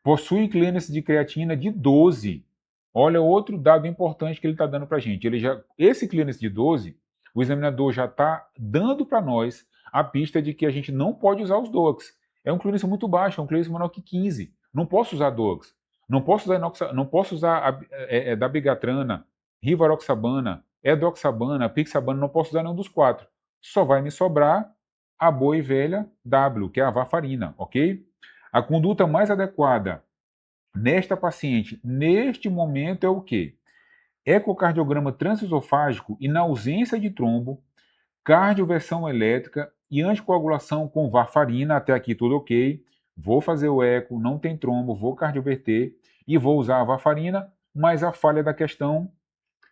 Possui clearance de creatina de 12. Olha outro dado importante que ele está dando para a gente. Esse clearance de 12, o examinador já está dando para nós a pista de que a gente não pode usar os DOACs. É um clearance muito baixo, é um clearance menor que 15. Não posso usar DOACs. Não posso usar dabigatrana, rivaroxabana, edoxabana, pixabana, não posso usar nenhum dos quatro. Só vai me sobrar a boa e velha W, que é a varfarina, ok? A conduta mais adequada nesta paciente, neste momento, é o quê? Ecocardiograma transesofágico e, na ausência de trombo, cardioversão elétrica e anticoagulação com varfarina, até aqui tudo ok. Vou fazer o eco, não tem trombo, vou cardioverter e vou usar a varfarina, mas a falha da questão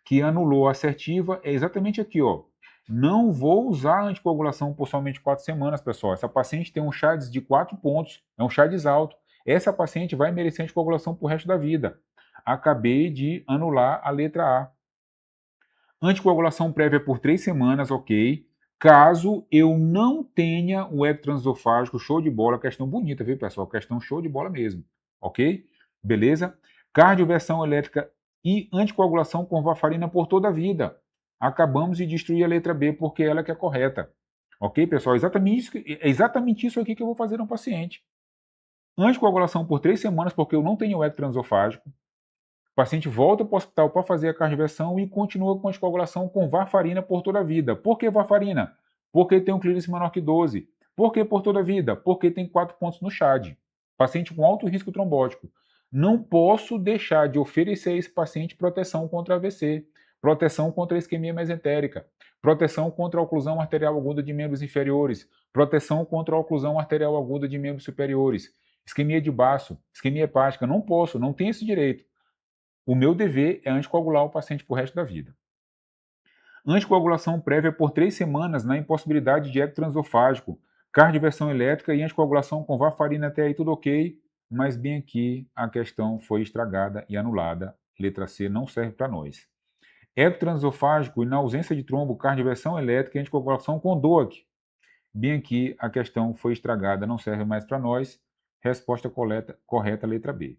que anulou a assertiva é exatamente aqui, ó. Não vou usar a anticoagulação por somente 4 semanas, pessoal. Essa paciente tem um CHADS de 4 pontos, é um CHADS alto. Essa paciente vai merecer anticoagulação por resto da vida. Acabei de anular a letra A. Anticoagulação prévia por 3 semanas, ok. Caso eu não tenha o eco transesofágico, show de bola, questão bonita, viu, pessoal? Questão show de bola mesmo, ok? Beleza? Cardioversão elétrica e anticoagulação com varfarina por toda a vida. Acabamos de destruir a letra B porque ela que é correta. Ok, pessoal? É exatamente isso aqui que eu vou fazer no paciente. Anticoagulação por 3 semanas, porque eu não tenho eco transesofágico. O paciente volta para o hospital para fazer a cardioversão e continua com anticoagulação com varfarina por toda a vida. Por que varfarina? Porque tem um clearance menor que 12. Por que por toda a vida? Porque tem 4 pontos no CHAD. Paciente com alto risco trombótico. Não posso deixar de oferecer a esse paciente proteção contra AVC, proteção contra a isquemia mesentérica, proteção contra a oclusão arterial aguda de membros inferiores, proteção contra a oclusão arterial aguda de membros superiores, isquemia de baço, isquemia hepática. Não posso, não tenho esse direito. O meu dever é anticoagular o paciente para o resto da vida. Anticoagulação prévia por 3 semanas na impossibilidade de eco transesofágico, cardioversão elétrica e anticoagulação com varfarina, até aí tudo ok, mas bem aqui a questão foi estragada e anulada. Letra C não serve para nós. Eco transesofágico e na ausência de trombo, cardioversão elétrica e anticoagulação com DOAC. Bem aqui a questão foi estragada, não serve mais para nós. Resposta correta, letra B.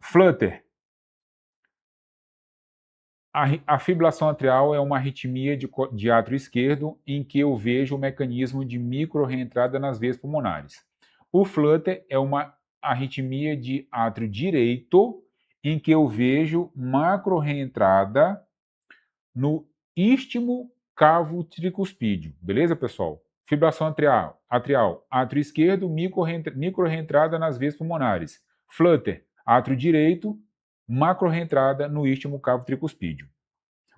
Flutter. A fibrilação atrial é uma arritmia de átrio esquerdo em que eu vejo o mecanismo de micro-reentrada nas veias pulmonares. O flutter é uma arritmia de átrio direito em que eu vejo macro-reentrada no istmo cavo tricuspídeo. Beleza, pessoal? Fibrilação atrial, átrio esquerdo, micro-reentrada nas veias pulmonares. Flutter, átrio direito, macro-reentrada no istmo cavo tricuspídeo.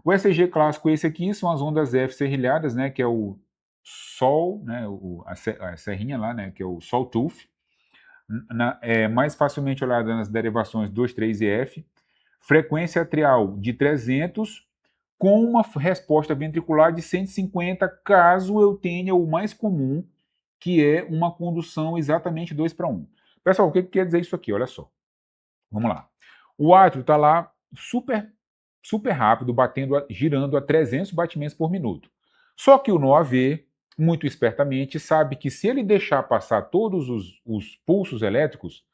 O ECG clássico, esse aqui, são as ondas F serrilhadas, né, que é o Sol, né, a serrinha lá, né, que é o Sawtooth, mais facilmente olhada nas derivações 2, 3 e F. Frequência atrial de 300, com uma resposta ventricular de 150, caso eu tenha o mais comum, que é uma condução exatamente 2 para 1. Pessoal, o que quer dizer isso aqui? Olha só. Vamos lá. O átrio está lá super rápido, girando a 300 batimentos por minuto. Só que o NOAV, muito espertamente, sabe que se ele deixar passar todos os pulsos elétricos,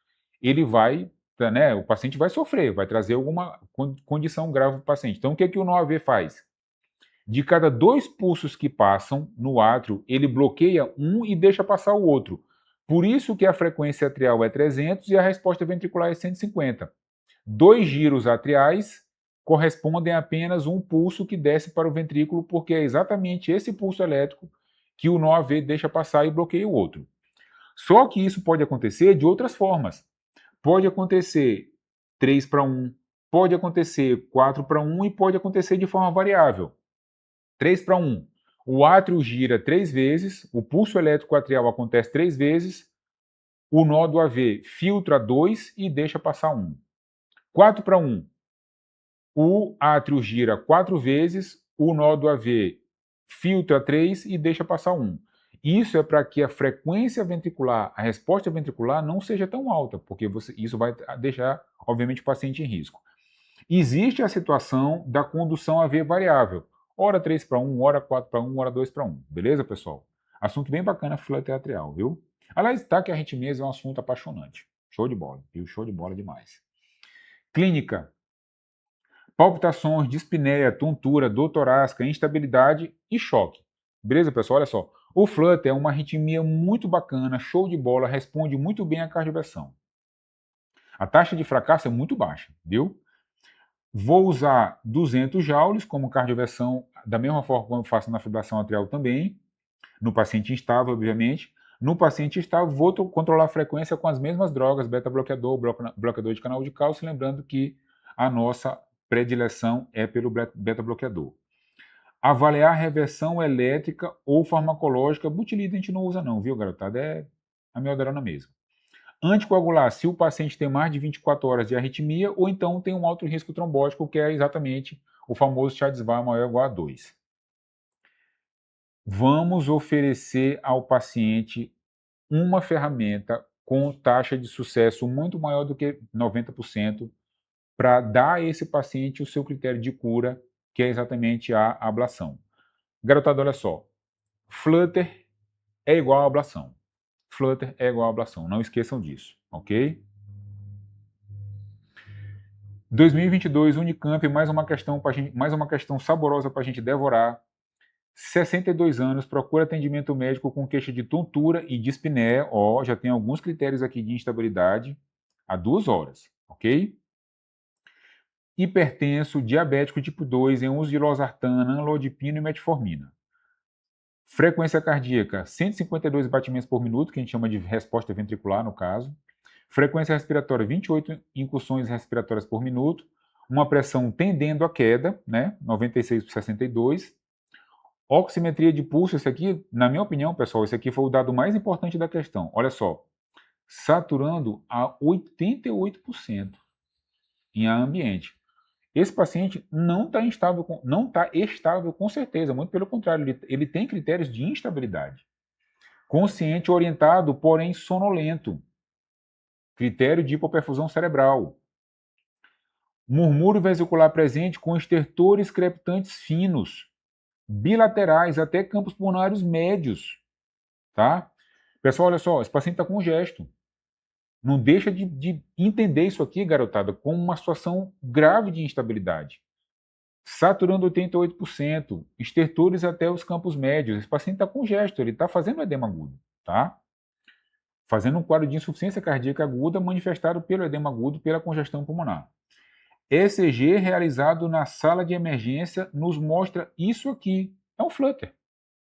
ele vai, né, o paciente vai sofrer, vai trazer alguma condição grave para o paciente. Então, o que o NOAV faz? De cada 2 pulsos que passam no átrio, ele bloqueia um e deixa passar o outro. Por isso que a frequência atrial é 300 e a resposta ventricular é 150. 2 giros atriais correspondem a apenas um pulso que desce para o ventrículo, porque é exatamente esse pulso elétrico que o NOAV deixa passar e bloqueia o outro. Só que isso pode acontecer de outras formas. Pode acontecer 3 para 1, pode acontecer 4 para 1 e pode acontecer de forma variável. 3 para 1, o átrio gira 3 vezes, o pulso elétrico atrial acontece 3 vezes, o nó do AV filtra 2 e deixa passar 1. 4 para 1, o átrio gira 4 vezes, o nó do AV filtra 3 e deixa passar 1. Isso é para que a frequência ventricular, a resposta ventricular não seja tão alta, porque isso vai deixar, obviamente, o paciente em risco. Existe a situação da condução AV variável. Hora 3 para 1, hora 4 para 1, hora 2 para 1. Beleza, pessoal? Assunto bem bacana, flutter atrial, viu? Aliás, tá que a arritmia é um assunto apaixonante. Show de bola, viu? Show de bola demais. Clínica. Palpitações, dispneia, tontura, dor torácica, instabilidade e choque. Beleza, pessoal? Olha só. O flutter é uma arritmia muito bacana, show de bola, responde muito bem à cardioversão. A taxa de fracasso é muito baixa, viu? Vou usar 200 joules como cardioversão, da mesma forma como eu faço na fibrilação atrial também, no paciente instável, obviamente. No paciente estável, vou controlar a frequência com as mesmas drogas, beta-bloqueador, bloqueador de canal de cálcio, lembrando que a nossa predileção é pelo beta-bloqueador. Avaliar reversão elétrica ou farmacológica, butilida a gente não usa não, viu, garotada? É a amiodarona mesmo. Anticoagular, se o paciente tem mais de 24 horas de arritmia, ou então tem um alto risco trombótico, que é exatamente o famoso CHA-2 maior ou igual a 2. Vamos oferecer ao paciente uma ferramenta com taxa de sucesso muito maior do que 90%, para dar a esse paciente o seu critério de cura, que é exatamente a ablação. Garotada, olha só, flutter é igual a ablação. Flutter é igual a ablação, não esqueçam disso, ok? 2022, Unicamp, mais uma questão saborosa para a gente devorar. 62 anos, procura atendimento médico com queixa de tontura e dispneia. Ó, já tem alguns critérios aqui de instabilidade há 2 horas, ok? Hipertenso, diabético tipo 2, em uso de losartana, anlodipina e metformina. Frequência cardíaca, 152 batimentos por minuto, que a gente chama de resposta ventricular, no caso. Frequência respiratória, 28 incursões respiratórias por minuto. Uma pressão tendendo à queda, né? 96 por 62. Oximetria de pulso, esse aqui, na minha opinião, pessoal, esse aqui foi o dado mais importante da questão. Olha só, saturando a 88% em ar ambiente. Esse paciente não está instável, não está estável com certeza, muito pelo contrário, ele tem critérios de instabilidade. Consciente orientado, porém sonolento. Critério de hipoperfusão cerebral. Murmúrio vesicular presente com estertores crepitantes finos, bilaterais, até campos pulmonares médios. Tá? Pessoal, olha só, esse paciente está com gesto. Não deixa de entender isso aqui, garotada, como uma situação grave de instabilidade. Saturando 88%, estertores até os campos médios. Esse paciente está com gesto, ele está fazendo edema agudo, tá? Fazendo um quadro de insuficiência cardíaca aguda manifestado pelo edema agudo pela congestão pulmonar. ECG realizado na sala de emergência nos mostra isso aqui. É um flutter.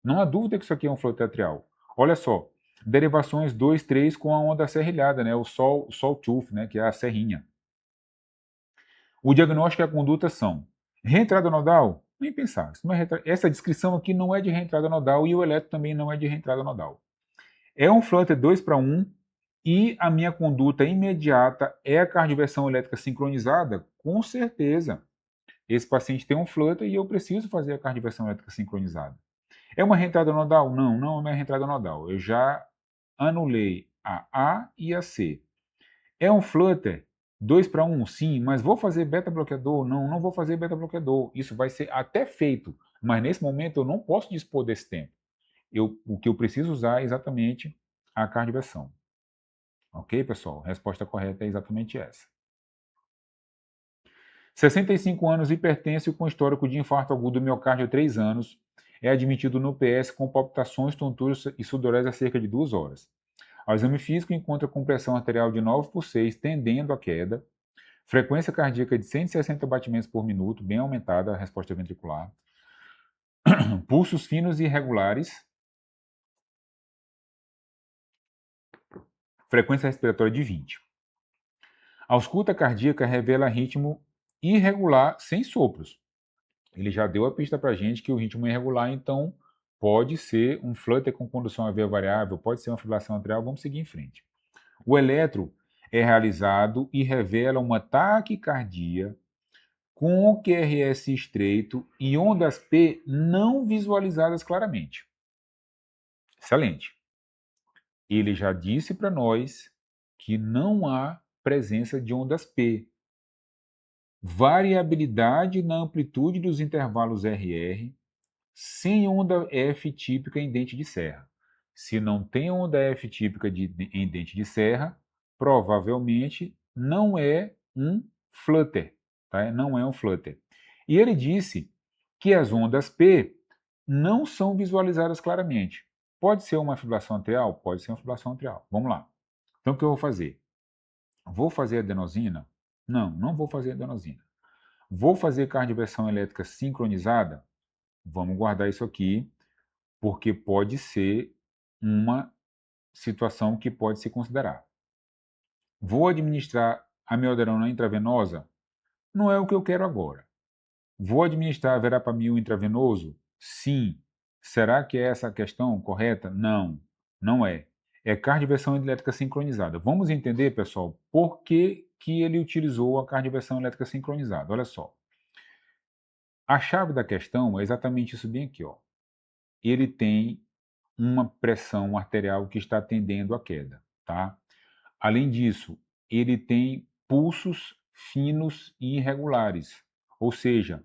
Não há dúvida que isso aqui é um flutter atrial. Olha só, derivações 2, 3 com a onda serrilhada, né? O sawtooth, né? Que é a serrinha. O diagnóstico e a conduta são reentrada nodal? Nem pensar. Essa descrição aqui não é de reentrada nodal e o eletro também não é de reentrada nodal. É um flutter 2 para 1 e a minha conduta imediata é a cardioversão elétrica sincronizada? Com certeza. Esse paciente tem um flutter e eu preciso fazer a cardioversão elétrica sincronizada. É uma reentrada nodal? Não, não é uma reentrada nodal. Eu já anulei a A e a C. É um flutter 2 para 1? Sim, mas vou fazer beta-bloqueador? Não, não vou fazer beta-bloqueador. Isso vai ser até feito, mas nesse momento eu não posso dispor desse tempo. O que eu preciso usar é exatamente a cardioversão. Ok, pessoal? A resposta correta é exatamente essa. 65 anos, hipertenso com histórico de infarto agudo do miocárdio há 3 anos, é admitido no PS com palpitações, tonturas e sudorese há cerca de 2 horas. Ao exame físico, encontra com pressão arterial de 9 por 6, tendendo à queda, frequência cardíaca de 160 batimentos por minuto, bem aumentada a resposta ventricular, pulsos finos e irregulares, frequência respiratória de 20. A ausculta cardíaca revela ritmo irregular sem sopros. Ele já deu a pista para a gente que o ritmo é irregular, então pode ser um flutter com condução a via variável, pode ser uma fibrilação atrial, vamos seguir em frente. O eletro é realizado e revela uma taquicardia com o QRS estreito e ondas P não visualizadas claramente. Excelente. Ele já disse para nós que não há presença de ondas P. Variabilidade na amplitude dos intervalos RR, sem onda F típica em dente de serra. Se não tem onda F típica em dente de serra, provavelmente não é um flutter, tá? Não é um flutter. E ele disse que as ondas P não são visualizadas claramente. Pode ser uma fibrilação atrial? Pode ser uma fibrilação atrial. Vamos lá. Então, o que eu vou fazer? Vou fazer adenosina? Não, não vou fazer adenosina. Vou fazer cardioversão elétrica sincronizada? Vamos guardar isso aqui, porque pode ser uma situação que pode se considerar. Vou administrar a amiodarona intravenosa? Não é o que eu quero agora. Vou administrar verapamil intravenoso? Sim. Será que é essa a questão correta? Não, não é. É cardioversão elétrica sincronizada. Vamos entender, pessoal, por que ele utilizou a cardioversão elétrica sincronizada. Olha só. A chave da questão é exatamente isso bem aqui, ó. Ele tem uma pressão arterial que está tendendo à queda, tá? Além disso, ele tem pulsos finos e irregulares, ou seja,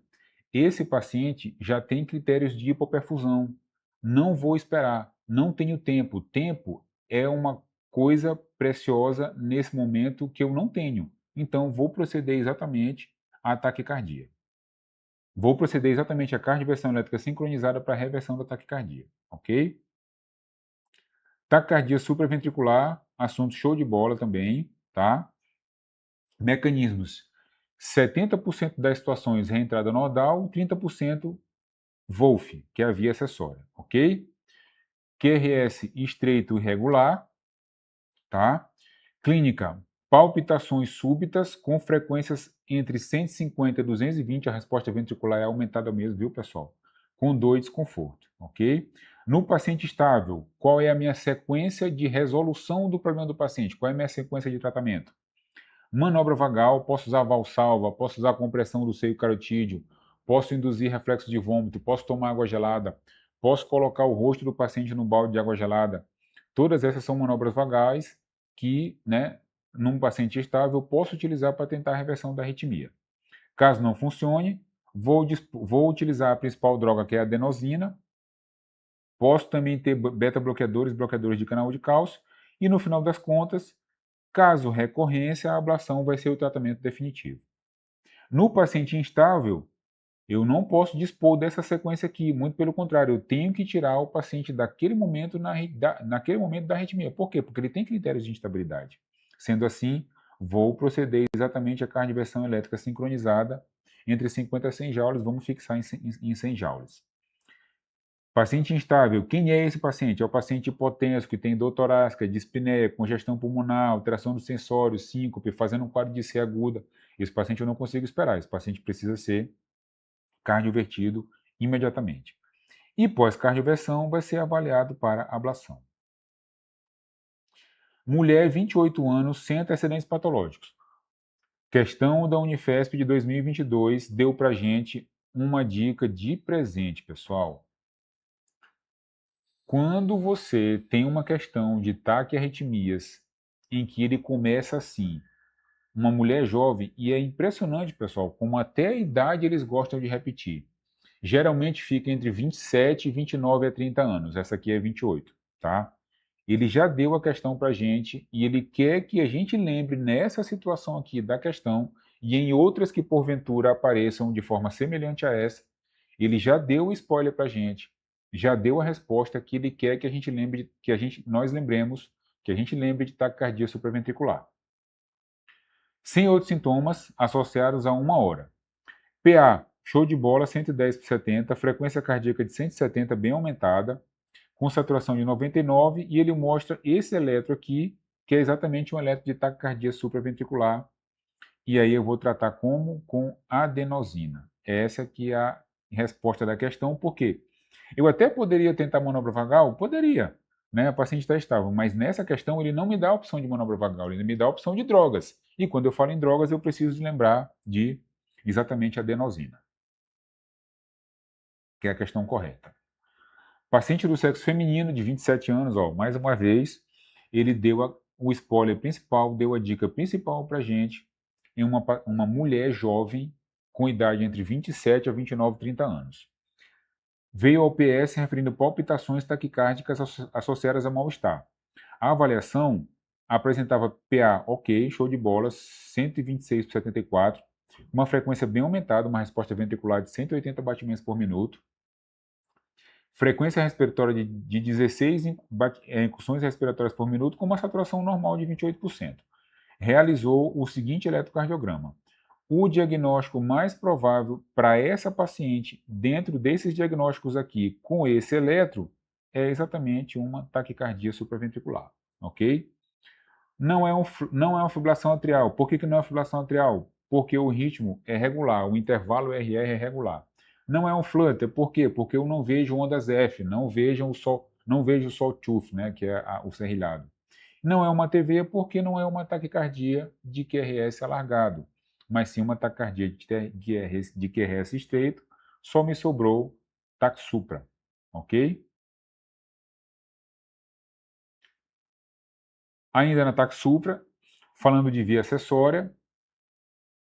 esse paciente já tem critérios de hipoperfusão. Não vou esperar, não tenho tempo. Tempo é uma coisa preciosa nesse momento que eu não tenho. Então, vou proceder exatamente à taquicardia. Vou proceder exatamente à cardioversão elétrica sincronizada para a reversão da taquicardia, ok? Taquicardia supraventricular, assunto show de bola também, tá? Mecanismos: 70% das situações reentrada nodal, 30% Wolff, que é a via acessória, ok? QRS estreito irregular, tá? Clínica: palpitações súbitas com frequências entre 150 e 220, a resposta ventricular é aumentada mesmo, viu, pessoal? Com dor e desconforto, ok? No paciente estável, qual é a minha sequência de resolução do problema do paciente? Qual é a minha sequência de tratamento? Manobra vagal, posso usar valsalva, posso usar compressão do seio carotídeo, posso induzir reflexo de vômito, posso tomar água gelada, posso colocar o rosto do paciente no balde de água gelada. Todas essas são manobras vagais que, né, num paciente estável, eu posso utilizar para tentar a reversão da arritmia. Caso não funcione, vou utilizar a principal droga, que é a adenosina. Posso também ter beta-bloqueadores, bloqueadores de canal de cálcio. E no final das contas, caso recorrência, a ablação vai ser o tratamento definitivo. No paciente instável, eu não posso dispor dessa sequência aqui, muito pelo contrário, eu tenho que tirar o paciente daquele momento, naquele momento da arritmia. Por quê? Porque ele tem critérios de instabilidade. Sendo assim, vou proceder exatamente à cardioversão elétrica sincronizada entre 50 a 100 joules, vamos fixar em 100 joules. Paciente instável, quem é esse paciente? É o paciente hipotenso, que tem dor torácica, dispneia, congestão pulmonar, alteração do sensório, síncope, fazendo um quadro de C aguda. Esse paciente eu não consigo esperar, esse paciente precisa ser cardiovertido imediatamente. E pós-cardioversão vai ser avaliado para ablação. Mulher, 28 anos, sem antecedentes patológicos. Questão da Unifesp de 2022 deu para gente uma dica de presente, pessoal. Quando você tem uma questão de taquiarritmias em que ele começa assim, uma mulher jovem, e é impressionante, pessoal, como até a idade eles gostam de repetir. Geralmente fica entre 27, 29 a 30 anos. Essa aqui é 28, tá? Ele já deu a questão para a gente e ele quer que a gente lembre nessa situação aqui da questão e em outras que porventura apareçam de forma semelhante a essa. Ele já deu o spoiler para a gente, já deu a resposta que ele quer que a gente lembre, nós lembremos, que a gente lembre de taquicardia supraventricular. Sem outros sintomas associados a 1 hora. PA, show de bola, 110 por 70, frequência cardíaca de 170 bem aumentada, com saturação de 99, e ele mostra esse eletro aqui, que é exatamente um eletro de taquicardia supraventricular, e aí eu vou tratar como? Com adenosina. Essa aqui é a resposta da questão, por quê? Eu até poderia tentar manobra vagal? Poderia, né? O paciente está estável, mas nessa questão ele não me dá a opção de manobra vagal, ele me dá a opção de drogas. E quando eu falo em drogas, eu preciso lembrar de exatamente a adenosina, que é a questão correta. Paciente do sexo feminino, de 27 anos, ó, mais uma vez, ele deu o spoiler principal, deu a dica principal para a gente em uma mulher jovem com idade entre 27 a 29, 30 anos. Veio ao PS referindo palpitações taquicárdicas associadas a mal-estar. A avaliação apresentava PA ok, show de bola, 126 por 74, uma frequência bem aumentada, uma resposta ventricular de 180 batimentos por minuto, frequência respiratória de 16 incursões respiratórias por minuto, com uma saturação normal de 28%. Realizou o seguinte eletrocardiograma. O diagnóstico mais provável para essa paciente, dentro desses diagnósticos aqui, com esse eletro, é exatamente uma taquicardia supraventricular, ok? Não é uma fibrilação atrial. Por que não é uma fibrilação atrial? Porque o ritmo é regular, o intervalo RR é regular. Não é um flutter, por quê? Porque eu não vejo ondas F, não vejo o sawtooth, né, que é o serrilhado. Não é uma TV porque não é uma taquicardia de QRS alargado, mas sim uma taquicardia de QRS estreito, só me sobrou TAC supra, ok? Ainda na TAC supra, falando de via acessória,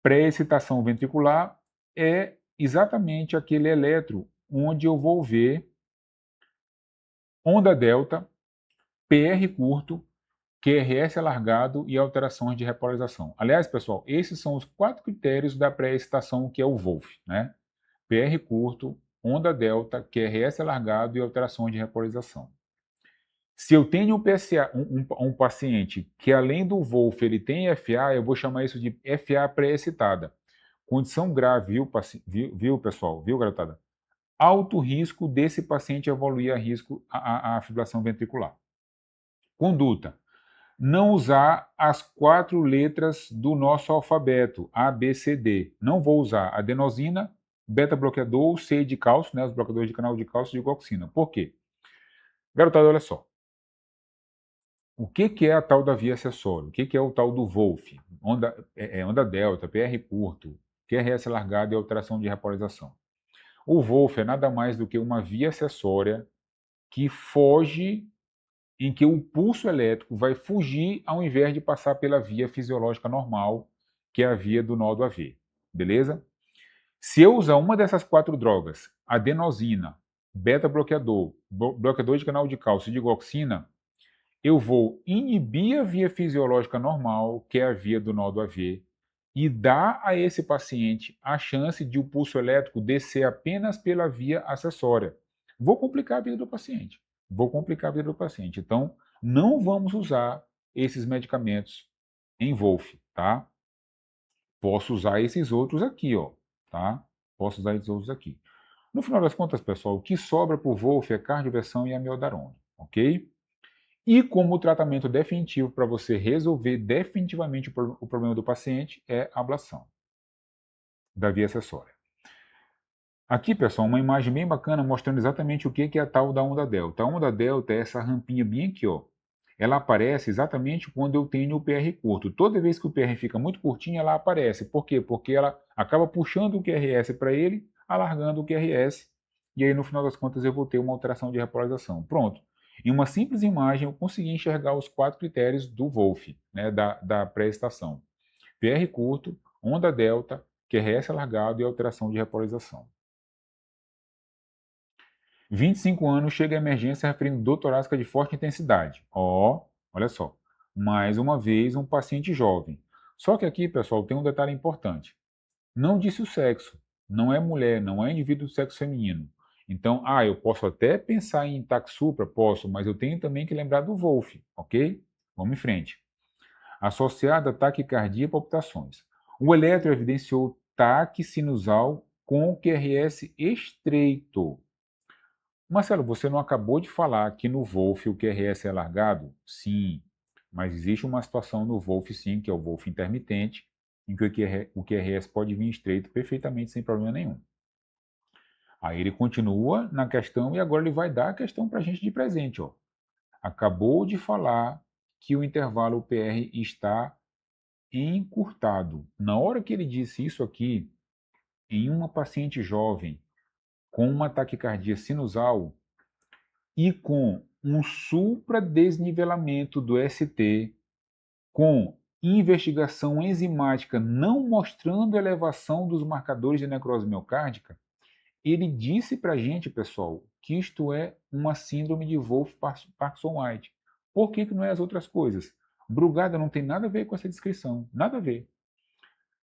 pré-excitação ventricular é exatamente aquele eletro onde eu vou ver onda delta, PR curto, QRS alargado e alterações de repolarização. Aliás, pessoal, esses são os 4 critérios da pré-excitação, que é o Wolff, né? PR curto, onda delta, QRS alargado e alterações de repolarização. Se eu tenho um paciente que além do Wolff ele tem FA, eu vou chamar isso de FA pré-excitada. Condição grave, viu pessoal? Viu, garotada? Alto risco desse paciente evoluir a risco a fibrilação ventricular. Conduta. Não usar as 4 letras do nosso alfabeto, A, B, C, D. Não vou usar adenosina, beta-bloqueador, C de cálcio, né, os bloqueadores de canal de cálcio e de digoxina. Por quê? Garotada, olha só. O que é a tal da via acessória? O que é o tal do Wolff? Onda delta, PR curto, QRS alargado e alteração de repolarização. O Wolff é nada mais do que uma via acessória que foge, em que o pulso elétrico vai fugir ao invés de passar pela via fisiológica normal, que é a via do nódo AV. Beleza? Se eu usar uma dessas 4 drogas, adenosina, beta-bloqueador, bloqueador de canal de cálcio e digoxina, eu vou inibir a via fisiológica normal, que é a via do nódo AV, e dar a esse paciente a chance de o pulso elétrico descer apenas pela via acessória. Vou complicar a vida do paciente. Vou complicar a vida do paciente. Então, não vamos usar esses medicamentos em Wolff, tá? Posso usar esses outros aqui, ó, tá? Posso usar esses outros aqui. No final das contas, pessoal, o que sobra por Wolff é cardioversão e amiodarone, ok? E como tratamento definitivo para você resolver definitivamente o problema do paciente é a ablação da via acessória. Aqui, pessoal, uma imagem bem bacana mostrando exatamente o que é a tal da onda delta. A onda delta é essa rampinha bem aqui, ó. Ela aparece exatamente quando eu tenho o PR curto. Toda vez que o PR fica muito curtinho, ela aparece. Por quê? Porque ela acaba puxando o QRS para ele, alargando o QRS, e aí no final das contas eu vou ter uma alteração de repolarização. Pronto. Em uma simples imagem eu consegui enxergar os 4 critérios do Wolff, né, da pré-estação. PR curto, onda delta, QRS alargado e alteração de repolarização. 25 anos, chega a emergência referindo dor torácica de forte intensidade. Olha só. Mais uma vez, um paciente jovem. Só que aqui, pessoal, tem um detalhe importante. Não disse o sexo. Não é mulher, não é indivíduo do sexo feminino. Então, eu posso até pensar em TAC supra, posso, mas eu tenho também que lembrar do Wolff, ok? Vamos em frente. Associada a taquicardia e palpitações. O eletro evidenciou taque sinusal com QRS estreito. Marcelo, você não acabou de falar que no Wolff o QRS é alargado? Sim, mas existe uma situação no Wolff sim, que é o Wolff intermitente, em que o QRS pode vir estreito perfeitamente sem problema nenhum. Aí ele continua na questão e agora ele vai dar a questão para a gente de presente. Ó. Acabou de falar que o intervalo PR está encurtado. Na hora que ele disse isso aqui, em uma paciente jovem com uma taquicardia sinusal, e com um supradesnivelamento do ST, com investigação enzimática não mostrando elevação dos marcadores de necrose miocárdica, ele disse para a gente, pessoal, que isto é uma síndrome de Wolff-Parkinson-White. Por que não é as outras coisas? Brugada não tem nada a ver com essa descrição, nada a ver.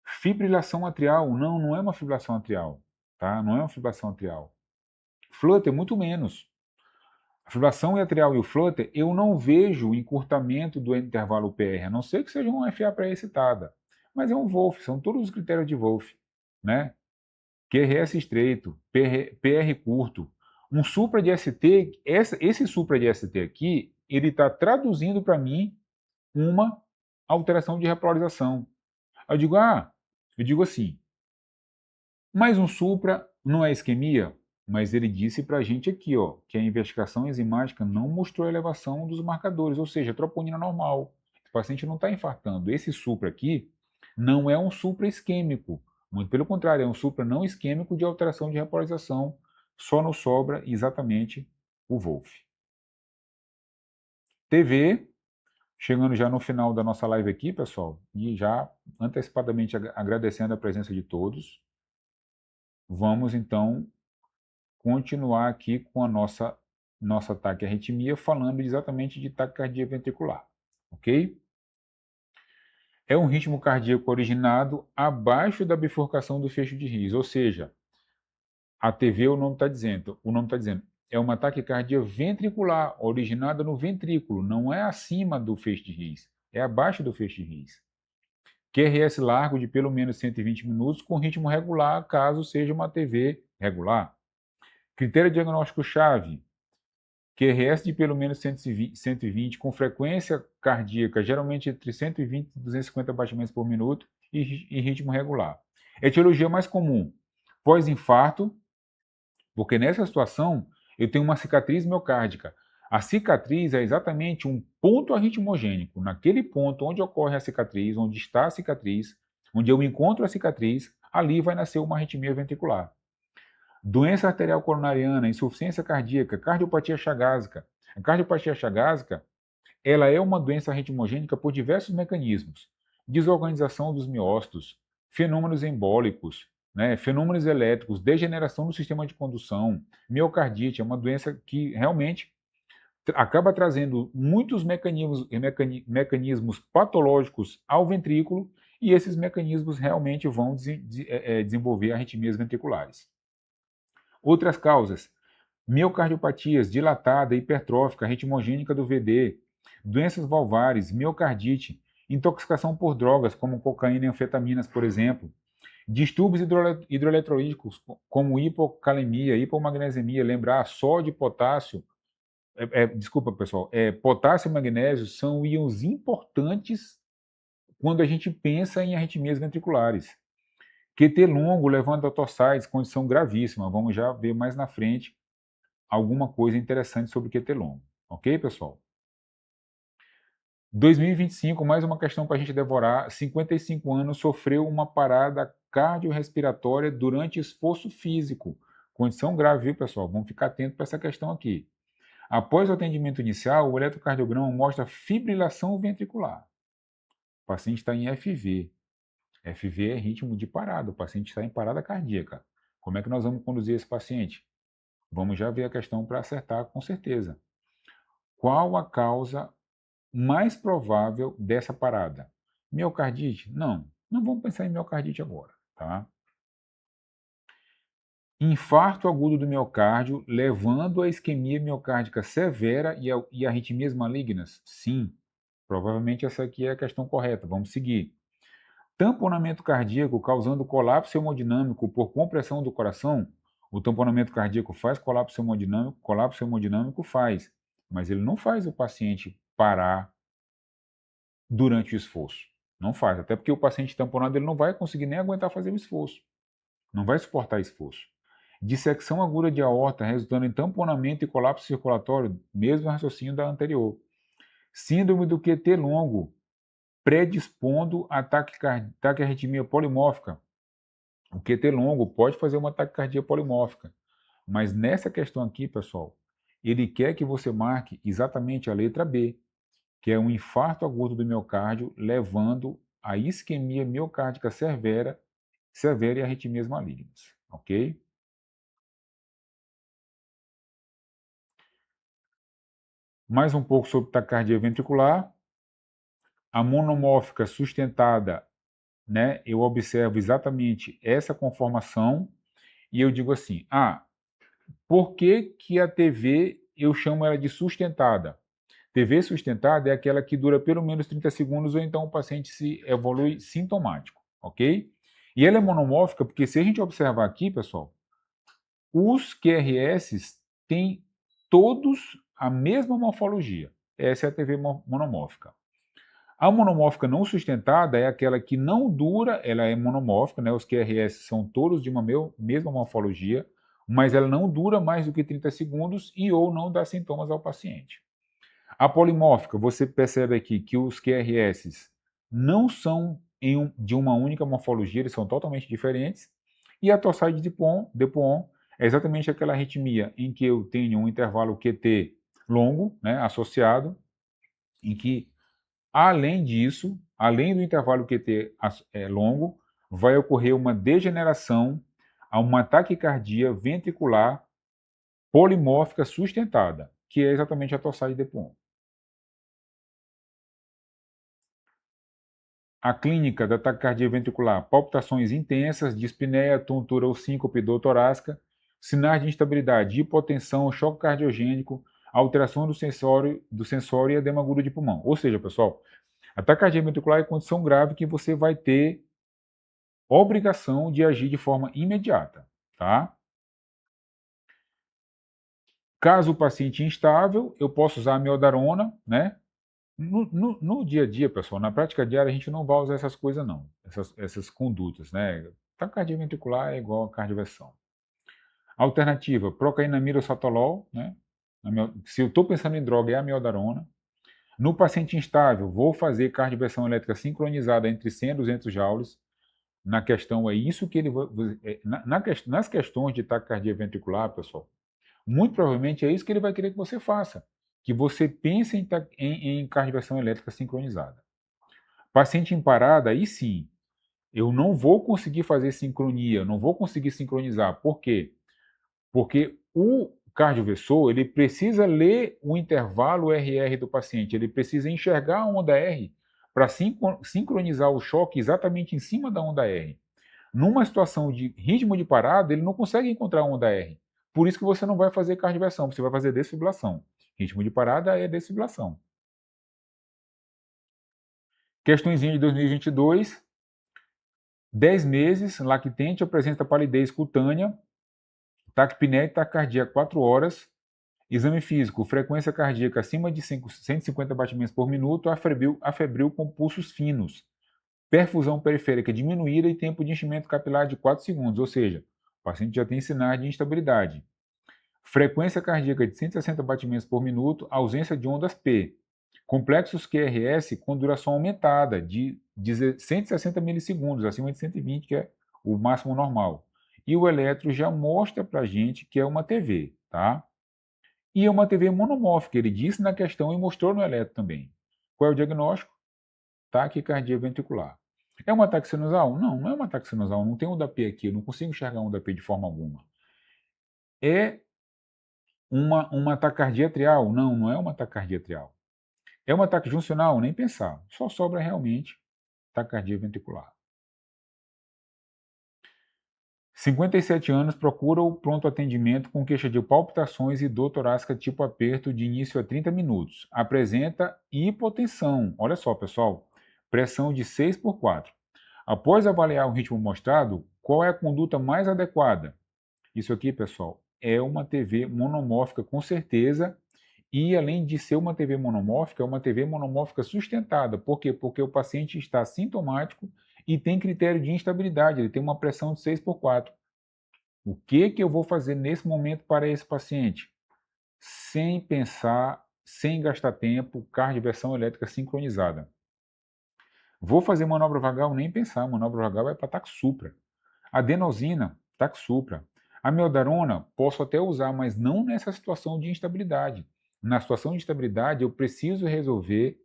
Fibrilação atrial, não é uma fibrilação atrial, tá? Não é uma fibrilação atrial. Flutter, muito menos. A fibrilação atrial e o flutter, eu não vejo encurtamento do intervalo PR, a não ser que seja uma FA pré-excitada. Mas é um Wolff, são todos os critérios de Wolff. Né? QRS estreito, PR curto. Um supra de ST, esse supra de ST aqui, ele está traduzindo para mim uma alteração de repolarização. Eu digo assim, mas um supra não é isquemia? Mas ele disse para a gente aqui, ó, que a investigação enzimática não mostrou elevação dos marcadores, ou seja, troponina normal. O paciente não está infartando. Esse supra aqui não é um supra isquêmico. Muito pelo contrário, é um supra não isquêmico de alteração de repolarização. Só nos sobra exatamente o Wolff. TV, chegando já no final da nossa live aqui, pessoal, e já antecipadamente agradecendo a presença de todos. Vamos então continuar aqui com a nossa taquiarritmia, falando exatamente de taquicardia ventricular, ok? É um ritmo cardíaco originado abaixo da bifurcação do fecho de His, ou seja, A TV, o nome está dizendo, é uma taquicardia ventricular, originada no ventrículo, não é acima do feixe de His, é abaixo do feixe de His. QRS largo de pelo menos 120 minutos com ritmo regular, caso seja uma TV regular. Critério diagnóstico-chave, QRS de pelo menos 120 com frequência cardíaca, geralmente entre 120 e 250 batimentos por minuto e ritmo regular. Etiologia mais comum, pós-infarto, porque nessa situação eu tenho uma cicatriz miocárdica. A cicatriz é exatamente um ponto arritmogênico. Naquele ponto onde ocorre a cicatriz, onde está a cicatriz, onde eu encontro a cicatriz, ali vai nascer uma arritmia ventricular. Doença arterial coronariana, insuficiência cardíaca, cardiopatia chagásica. A cardiopatia chagásica, ela é uma doença arritmogênica por diversos mecanismos. Desorganização dos miócitos, fenômenos embólicos, né, fenômenos elétricos, degeneração do sistema de condução, miocardite, é uma doença que realmente acaba trazendo muitos mecanismos patológicos ao ventrículo e esses mecanismos realmente vão desenvolver arritmias ventriculares. Outras causas, miocardiopatias dilatada, hipertrófica, ritmogênica do VD, doenças valvares, miocardite, intoxicação por drogas, como cocaína e anfetaminas, por exemplo, distúrbios hidroeletrolíticos, como hipocalemia, hipomagnesemia, lembrar sódio e potássio, desculpa pessoal, potássio e magnésio são íons importantes quando a gente pensa em arritmias ventriculares. QT longo levando a torsades, condição gravíssima, vamos já ver mais na frente alguma coisa interessante sobre QT longo. Ok, pessoal? 2025, mais uma questão para a gente devorar. 55 anos, sofreu uma parada cardiorrespiratória durante esforço físico. Condição grave, viu, pessoal? Vamos ficar atento para essa questão aqui. Após o atendimento inicial, o eletrocardiograma mostra fibrilação ventricular. O paciente está em FV. FV é ritmo de parada, o paciente está em parada cardíaca. Como é que nós vamos conduzir esse paciente? Vamos já ver a questão para acertar com certeza. Qual a causa mais provável dessa parada? Miocardite? Não, não vamos pensar em miocardite agora, tá? Infarto agudo do miocárdio levando a isquemia miocárdica severa e arritmias malignas? Sim, provavelmente essa aqui é a questão correta. Vamos seguir. Tamponamento cardíaco causando colapso hemodinâmico por compressão do coração? O tamponamento cardíaco faz colapso hemodinâmico faz, mas ele não faz o paciente parar durante o esforço. Não faz, até porque o paciente tamponado ele não vai conseguir nem aguentar fazer o esforço. Não vai suportar esforço. Dissecção aguda de aorta resultando em tamponamento e colapso circulatório, mesmo raciocínio da anterior. Síndrome do QT longo, predispondo a taquiarritmia polimórfica. O QT longo pode fazer uma taquicardia polimórfica, mas nessa questão aqui, pessoal, ele quer que você marque exatamente a letra B, que é um infarto agudo do miocárdio levando a isquemia miocárdica severa e arritmias malignas, ok? Mais um pouco sobre taquicardia ventricular. A monomórfica sustentada, né? Eu observo exatamente essa conformação e eu digo assim, por que a TV eu chamo ela de sustentada? TV sustentada é aquela que dura pelo menos 30 segundos ou então o paciente se evolui sintomático, ok? E ela é monomórfica porque se a gente observar aqui, pessoal, os QRS têm todos a mesma morfologia. Essa é a TV monomórfica. A monomórfica não sustentada é aquela que não dura, ela é monomórfica, né? Os QRS são todos de uma mesma morfologia, mas ela não dura mais do que 30 segundos e ou não dá sintomas ao paciente. A polimórfica, você percebe aqui que os QRS não são de uma única morfologia, eles são totalmente diferentes. E a torsade de Dupont é exatamente aquela arritmia em que eu tenho um intervalo QT longo, né, associado, em que, além disso, além do intervalo QT longo, vai ocorrer uma degeneração a uma taquicardia ventricular polimórfica sustentada, que é exatamente a torsade de Dupont. A clínica da taquicardia ventricular, palpitações intensas, dispneia, tontura ou síncope doutorácica, sinais de instabilidade, hipotensão, choque cardiogênico, alteração do sensório e edema agudo de pulmão. Ou seja, pessoal, a taquicardia ventricular é condição grave que você vai ter obrigação de agir de forma imediata, tá? Caso o paciente instável, eu posso usar a amiodarona, né? No dia a dia, pessoal, na prática diária, a gente não vai usar essas coisas, não. Essas condutas, né? Taquicardia ventricular é igual a cardioversão. Alternativa, procainamida ou sotalol, né? Se eu estou pensando em droga, é a amiodarona. No paciente instável, vou fazer cardioversão elétrica sincronizada entre 100 e 200 joules. Na questão é isso que ele vai... Nas questões de taquicardia ventricular, pessoal, muito provavelmente é isso que ele vai querer que você faça. Que você pense em cardioversão elétrica sincronizada. Paciente em parada, aí sim, eu não vou conseguir fazer sincronia, não vou conseguir sincronizar. Por quê? Porque o cardioversor, ele precisa ler o intervalo RR do paciente, ele precisa enxergar a onda R para sincronizar o choque exatamente em cima da onda R. Numa situação de ritmo de parada, ele não consegue encontrar a onda R. Por isso que você não vai fazer cardioversão, você vai fazer desfibrilação. Ritmo de parada é desfibrilação. Questõezinha de 2022. 10 meses, lactente, apresenta palidez cutânea, taquipneia e taquicardia 4 horas. Exame físico, frequência cardíaca acima de 150 batimentos por minuto, afebril com pulsos finos. Perfusão periférica diminuída e tempo de enchimento capilar de 4 segundos, ou seja, o paciente já tem sinais de instabilidade. Frequência cardíaca de 160 batimentos por minuto, ausência de ondas P. Complexos QRS com duração aumentada de 160 milissegundos, acima de 120, que é o máximo normal. E o eletro já mostra para a gente que é uma TV, tá? E é uma TV monomórfica, ele disse na questão e mostrou no eletro também. Qual é o diagnóstico? Taquicardia ventricular. É um ataque sinusal? Não, não é um ataque sinusal, não tem onda P aqui, eu não consigo enxergar onda P de forma alguma. É uma taquicardia atrial? Não, não é uma taquicardia atrial. É um ataque juncional? Nem pensar. Só sobra realmente taquicardia ventricular. 57 anos, procura o pronto atendimento com queixa de palpitações e dor torácica tipo aperto de início a 30 minutos. Apresenta hipotensão. Olha só, pessoal. Pressão de 6/4. Após avaliar o ritmo mostrado, qual é a conduta mais adequada? Isso aqui, pessoal, é uma TV monomórfica com certeza. E além de ser uma TV monomórfica, é uma TV monomórfica sustentada. Por quê? Porque o paciente está sintomático e tem critério de instabilidade, ele tem uma pressão de 6/4. O que eu vou fazer nesse momento para esse paciente? Sem pensar, sem gastar tempo, cardioversão elétrica sincronizada. Vou fazer manobra vagal? Nem pensar, manobra vagal é para ataque supra. Adenosina, ataque supra. A meldarona, posso até usar, mas não nessa situação de instabilidade. Na situação de instabilidade, eu preciso resolver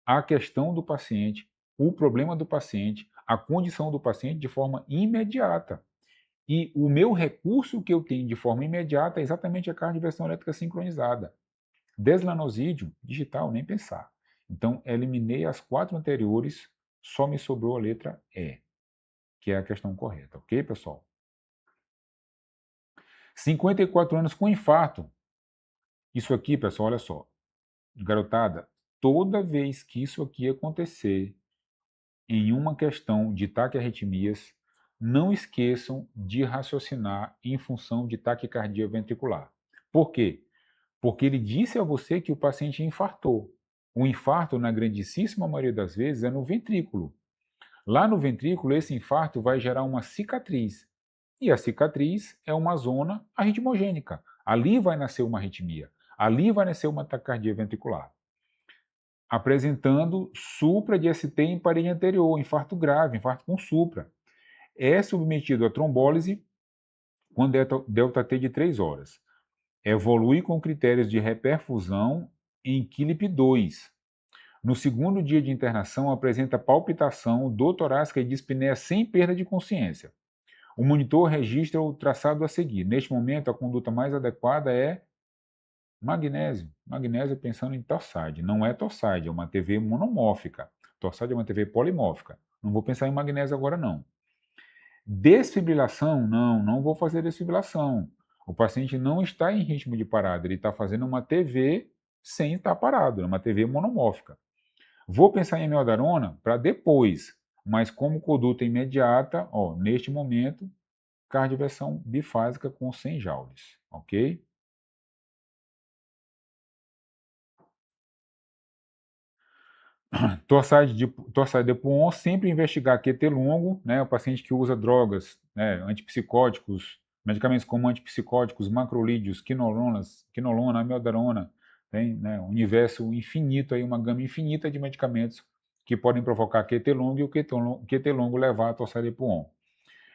a questão do paciente, o problema do paciente, a condição do paciente de forma imediata. E o meu recurso que eu tenho de forma imediata é exatamente a cardioversão elétrica sincronizada. Deslanosídeo, digital, nem pensar. Então, eliminei as 4 anteriores, só me sobrou a letra E, que é a questão correta, ok, pessoal? 54 anos com infarto. Isso aqui, pessoal, olha só. Garotada, toda vez que isso aqui acontecer em uma questão de taquiarritmias, não esqueçam de raciocinar em função de taquicardia ventricular. Por quê? Porque ele disse a você que o paciente infartou. O infarto, na grandíssima maioria das vezes, é no ventrículo. Lá no ventrículo, esse infarto vai gerar uma cicatriz. E a cicatriz é uma zona arritmogênica. Ali vai nascer uma arritmia. Ali vai nascer uma taquicardia ventricular. Apresentando supra de ST em parede anterior, infarto grave, infarto com supra. É submetido a trombólise com delta T de 3 horas. Evolui com critérios de reperfusão em KILIP 2. No segundo dia de internação, apresenta palpitação, dor torácica e dispneia sem perda de consciência. O monitor registra o traçado a seguir. Neste momento, a conduta mais adequada é magnésio. Magnésio pensando em torsade. Não é torsade, é uma TV monomórfica. Torsade é uma TV polimórfica. Não vou pensar em magnésio agora, não. Desfibrilação? Não, não vou fazer desfibrilação. O paciente não está em ritmo de parada, ele está fazendo uma TV sem estar parado, é uma TV monomórfica. Vou pensar em amiodarona para depois, mas como conduta imediata, ó, neste momento, cardioversão bifásica com 100 joules, ok? Torsade de Puon, sempre investigar QT longo, né? O paciente que usa drogas, né, antipsicóticos, medicamentos como antipsicóticos, macrolídeos, quinolona, amiodarona, tem, né, um universo infinito, aí, uma gama infinita de medicamentos que podem provocar QT longo e o QT longo levar a torsade-de-Puon.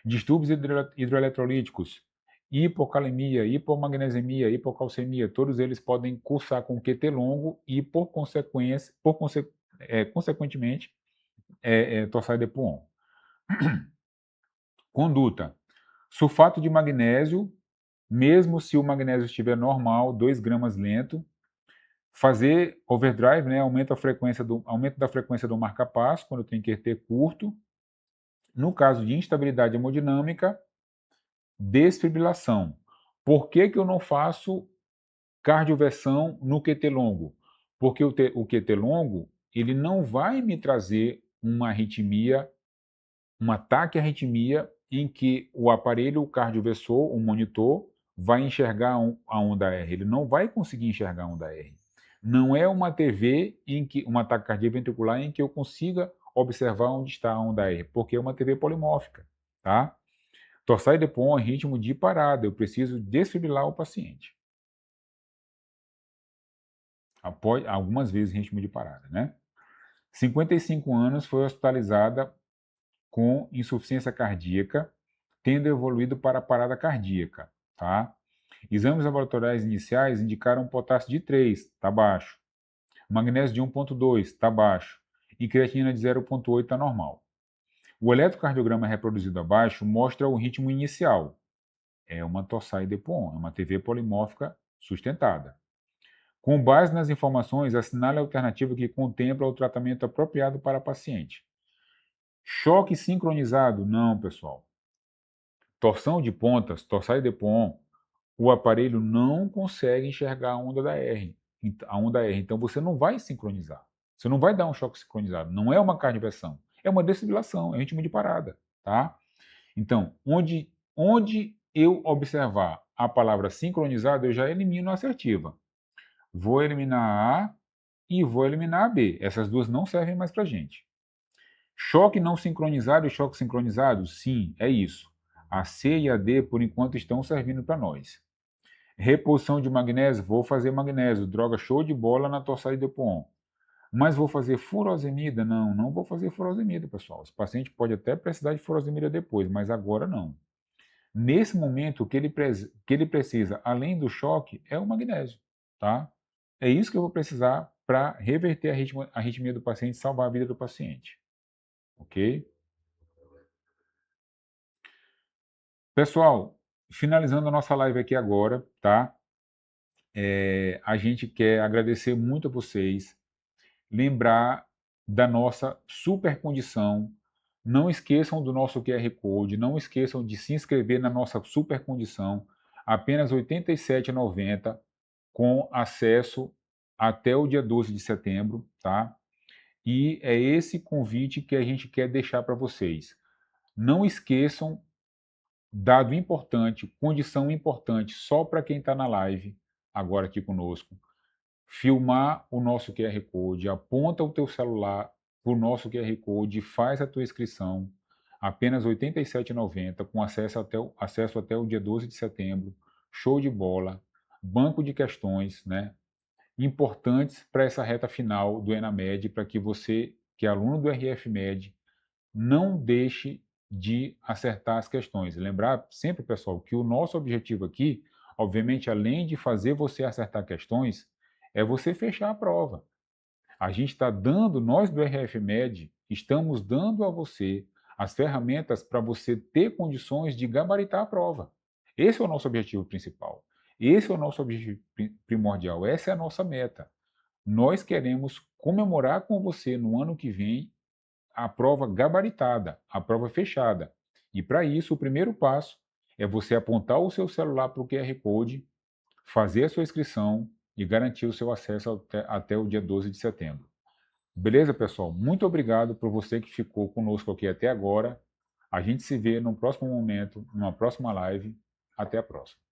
Distúrbios hidroeletrolíticos, hipocalemia, hipomagnesemia, hipocalcemia, todos eles podem cursar com QT longo e, consequentemente, torsade-de-Puon. Conduta. Sulfato de magnésio, mesmo se o magnésio estiver normal, 2 gramas lento. Fazer overdrive, né, aumento da frequência do marca-passo, quando tem QT curto. No caso de instabilidade hemodinâmica, desfibrilação. Por que eu não faço cardioversão no QT longo? Porque o QT longo ele não vai me trazer uma arritmia, um ataque à arritmia em que o aparelho cardioversor, o monitor, vai enxergar a onda R. Ele não vai conseguir enxergar a onda R. Não é uma TV em que uma taquicardia ventricular em que eu consiga observar onde está a onda R, porque é uma TV polimórfica, tá? Torsade-de-Puon é ritmo de parada, eu preciso desfibrilar o paciente. Após, algumas vezes ritmo de parada, né? 55 anos, foi hospitalizada com insuficiência cardíaca, tendo evoluído para parada cardíaca, tá? Exames laboratoriais iniciais indicaram potássio de 3, está baixo. Magnésio de 1,2, está baixo. E creatinina de 0,8, está normal. O eletrocardiograma reproduzido abaixo mostra o ritmo inicial. É uma torsade-de-Puon, é uma TV polimórfica sustentada. Com base nas informações, assinale a alternativa que contempla o tratamento apropriado para a paciente. Choque sincronizado? Não, pessoal. Torção de pontas, torsade-de-Puon, o aparelho não consegue enxergar a onda da R. Então você não vai sincronizar. Você não vai dar um choque sincronizado. Não é uma cardioversão. É uma desfibrilação, é um ritmo de parada, tá? Então, onde eu observar a palavra sincronizado, eu já elimino a assertiva. Vou eliminar a A e vou eliminar a B. Essas duas não servem mais para a gente. Choque não sincronizado e choque sincronizado? Sim, é isso. A C e a D, por enquanto, estão servindo para nós. Reposição de magnésio? Vou fazer magnésio. Droga show de bola na torsade-de-Puon. Mas vou fazer furosemida? Não, não vou fazer furosemida, pessoal. Esse paciente pode até precisar de furosemida depois, mas agora não. Nesse momento, o que ele precisa, além do choque, é o magnésio, tá? É isso que eu vou precisar para reverter a arritmia do paciente, salvar a vida do paciente, ok? Pessoal, finalizando a nossa live aqui agora, tá? A gente quer agradecer muito a vocês, lembrar da nossa super condição. Não esqueçam do nosso QR Code, não esqueçam de se inscrever na nossa super condição, apenas R$ 87,90, com acesso até o dia 12 de setembro, tá? E é esse convite que a gente quer deixar para vocês. Não esqueçam, dado importante, condição importante, só para quem está na live, agora aqui conosco, filmar o nosso QR Code, aponta o teu celular para o nosso QR Code, faz a tua inscrição, apenas R$ 87,90, com acesso até o dia 12 de setembro, show de bola, banco de questões, né, importantes para essa reta final do ENAMED, para que você, que é aluno do RF-MED, não deixe de acertar as questões. Lembrar sempre, pessoal, que o nosso objetivo aqui, obviamente, além de fazer você acertar questões, é você fechar a prova. A gente está dando, nós do RF-MED, estamos dando a você as ferramentas para você ter condições de gabaritar a prova. Esse é o nosso objetivo principal. Esse é o nosso objetivo primordial. Essa é a nossa meta. Nós queremos comemorar com você no ano que vem a prova gabaritada, a prova fechada. E para isso, o primeiro passo é você apontar o seu celular para o QR Code, fazer a sua inscrição e garantir o seu acesso até o dia 12 de setembro. Beleza, pessoal? Muito obrigado por você que ficou conosco aqui até agora. A gente se vê no próximo momento, numa próxima live. Até a próxima.